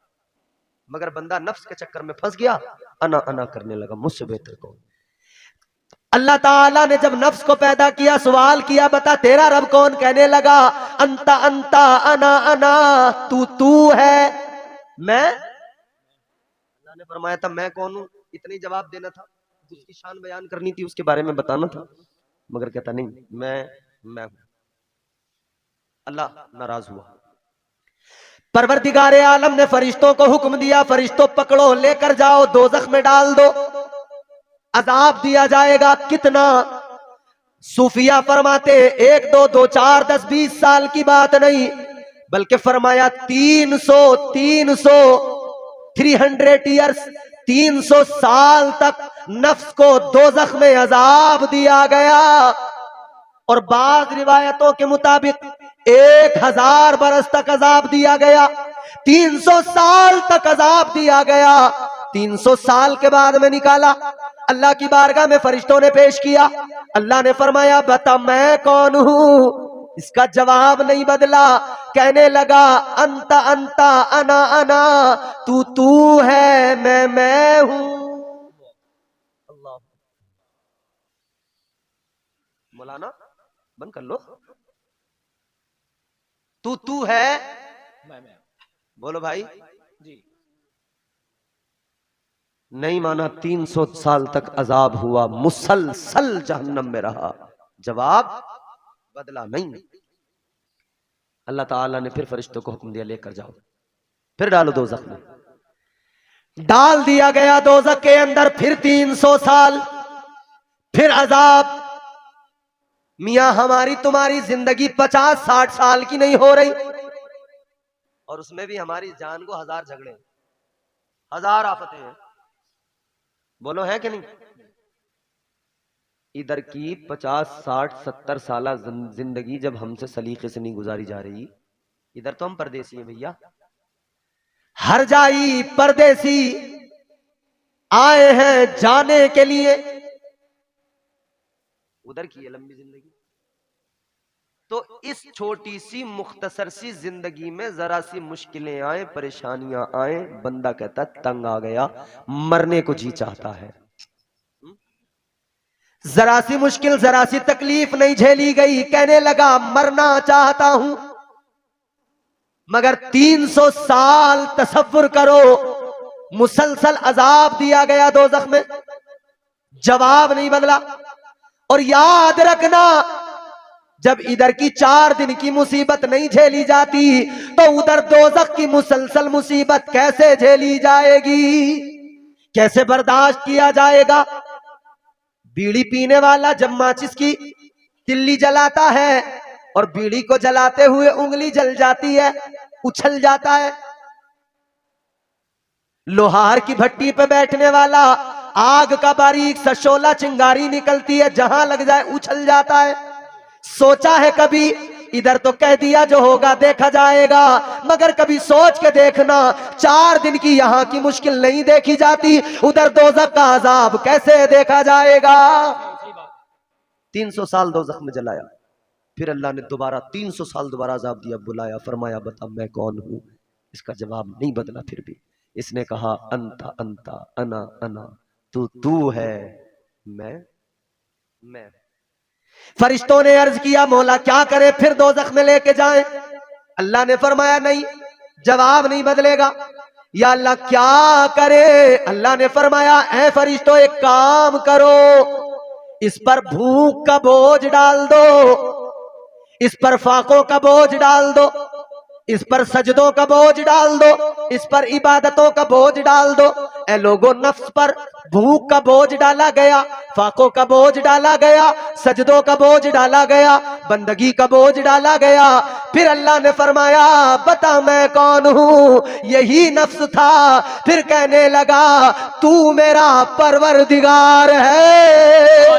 मगर बंदा नफ्स के चक्कर में फंस गया, अना अना करने लगा, मुझसे बेहतर कौन। अल्लाह ताला ने जब नफ्स को पैदा किया, सवाल किया बता तेरा रब कौन? कहने लगा अंता अंता अना अना, तू है, मैं। अल्लाह ने फरमाया था मैं कौन हूं, इतनी जवाब देना था। उसकी शान बयान करनी थी, उसके बारे में बताना था, मगर कहता नहीं मैं हूं। अल्लाह नाराज हुआ। परवरदिगारे आलम ने फरिश्तों को हुक्म दिया, फरिश्तों पकड़ो, लेकर जाओ, दोज़ख में डाल दो, अजाब दिया जाएगा। कितना? सूफिया फरमाते 1 2 2 4 10 20 साल की बात नहीं, बल्कि फरमाया 300 ईयर्स, 300 साल तक नफ्स को दोज़ख में अजाब दिया गया। और बाज़ रिवायतों के मुताबिक 1000 बरस तक अजाब दिया गया, 300 साल तक अजाब दिया गया। 300 साल के बाद में निकाला, अल्लाह की बारगाह में फरिश्तों ने पेश किया। अल्लाह ने फरमाया बता मैं कौन हूं? इसका जवाब नहीं बदला, कहने लगा अंता अंता अना अना, तू है, मैं हूं। अल्लाह, मौलाना बंद कर लो। तू है, मैं बोलो भाई। जी नहीं माना, 300 साल तक अजाब हुआ, मुसलसल जहन्नम में रहा, जवाब बदला नहीं। अल्लाह ताला ने फिर फरिश्तों को हुक्म दिया, लेकर जाओ, फिर डालो दोज़ख में। डाल दिया गया दोज़ख के अंदर, फिर 300 साल, फिर अजाब। मियां हमारी तुम्हारी जिंदगी 50-60 साल की नहीं हो रही, और उसमें भी हमारी जान को 1000 झगड़े, 1000 आफतें हैं। बोलो है कि नहीं? इधर की 50 60 70 साल जिंदगी जब हमसे सलीके से नहीं गुजारी जा रही, इधर तो हम परदेसी हैं भैया, हर जाई परदेसी आए हैं जाने के लिए। उधर की है लंबी जिंदगी। तो इस छोटी सी मुख्तसर सी जिंदगी में जरा सी मुश्किलें आए, परेशानियां आए, बंदा कहता तंग आ गया, मरने को जी चाहता है। जरा सी मुश्किल, जरा सी तकलीफ नहीं झेली गई, कहने लगा मरना चाहता हूं। मगर 300 साल तसव्वुर करो, मुसलसल अजाब दिया गया दोज़ख में, जवाब नहीं बदला। और याद रखना, जब इधर की 4 दिन की मुसीबत नहीं झेली जाती, तो उधर दोज़ख की मुसलसल मुसीबत कैसे झेली जाएगी, कैसे बर्दाश्त किया जाएगा। बीड़ी पीने वाला जब माचिस की तिल्ली जलाता है और बीड़ी को जलाते हुए उंगली जल जाती है, उछल जाता है। लोहार की भट्टी पे बैठने वाला, आग का बारीक सा शोला चिंगारी निकलती है, जहां लग जाए उछल जाता है। सोचा है कभी? इधर तो कह दिया जो होगा देखा जाएगा, मगर कभी सोच के देखना, 4 दिन की यहां की मुश्किल नहीं देखी जाती, उधर दोज़ख का अजाब कैसे देखा जाएगा। 300 साल दोज़ख में जलाया, फिर अल्लाह ने दोबारा 300 साल दोबारा अजाब दिया, बुलाया, फरमाया बता मैं कौन हूं। इसका जवाब नहीं बदला। फिर भी इसने कहा अंता अंता अना अना, तू है, मैं। फरिश्तों ने अर्ज किया मौला क्या करे, फिर दोज़ख में लेके जाएं। अल्लाह ने फरमाया नहीं, जवाब नहीं बदलेगा। या अल्लाह क्या करे? अल्लाह ने फरमाया ऐ फरिश्तों एक काम करो, इस पर भूख का बोझ डाल दो, इस पर फाकों का बोझ डाल दो, इस पर सजदों का बोझ डाल दो, इस पर इबादतों का बोझ डाल दो। ए लोगों, नफ्स पर भूख का बोझ डाला गया, फाकों का बोझ डाला गया, सजदों का बोझ डाला गया, बंदगी का बोझ डाला गया। फिर अल्लाह ने फरमाया बता मैं कौन हूं। यही नफ्स था, फिर कहने लगा तू मेरा परवरदिगार है।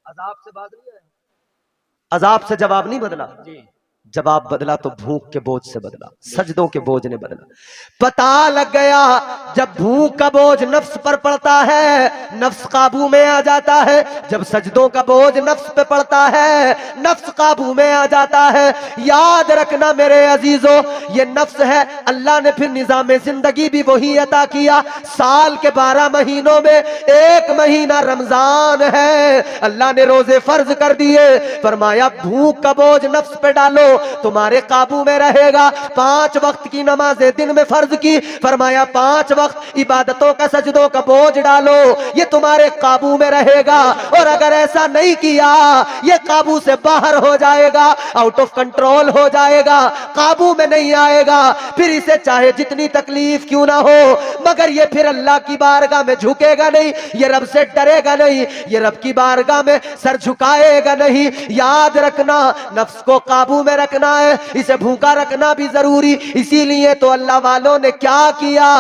अजाब से बात नहीं है, अजाब से जवाब नहीं बदला, जवाब बदला तो भूख के बोझ से बदला, सजदों के बोझ ने बदला। पता लग गया जब भूख का बोझ नफ्स पर पड़ता है, नफ्स काबू में आ जाता है। जब सजदों का बोझ नफ्स पे पड़ता है, नफ्स काबू में आ जाता है। याद रखना मेरे अजीजों, ये नफ्स है। अल्लाह ने फिर निजाम जिंदगी भी वही अता किया। साल के 12 महीनों में एक महीना रमजान है, अल्लाह ने रोजे फर्ज कर दिए। फरमाया भूख का बोझ नफ्स पे डालो, तुम्हारे काबू में रहेगा। 5 वक्त की नमाजें दिन में फर्ज की, फरमाया 5 वक्त इबादतों का सजदों का बोझ डालो, ये तुम्हारे काबू में रहेगा। और अगर ऐसा नहीं किया ये काबू से बाहर हो जाएगा, आउट ऑफ कंट्रोल हो जाएगा, काबू में नहीं आएगा। फिर इसे चाहे जितनी तकलीफ क्यों ना हो, मगर ये फिर अल्लाह की बारगाह में झुकेगा नहीं, ये रब से डरेगा नहीं, ये रब की बारगाह में सर झुकाएगा नहीं। याद रखना, नफ्स को काबू में रखना है, इसे भूखा रखना भी जरूरी। इसीलिए तो अल्लाह वालों ने क्या किया,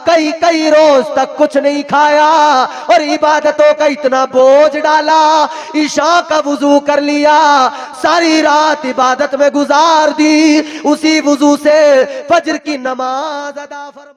कई कई रोज तक कुछ नहीं खाया और इबादतों का इतना बोझ डाला, ईशा का वुजू कर लिया, सारी रात इबादत में गुजार दी, उसी वुजू से फजर की नमाज अदा फरमा।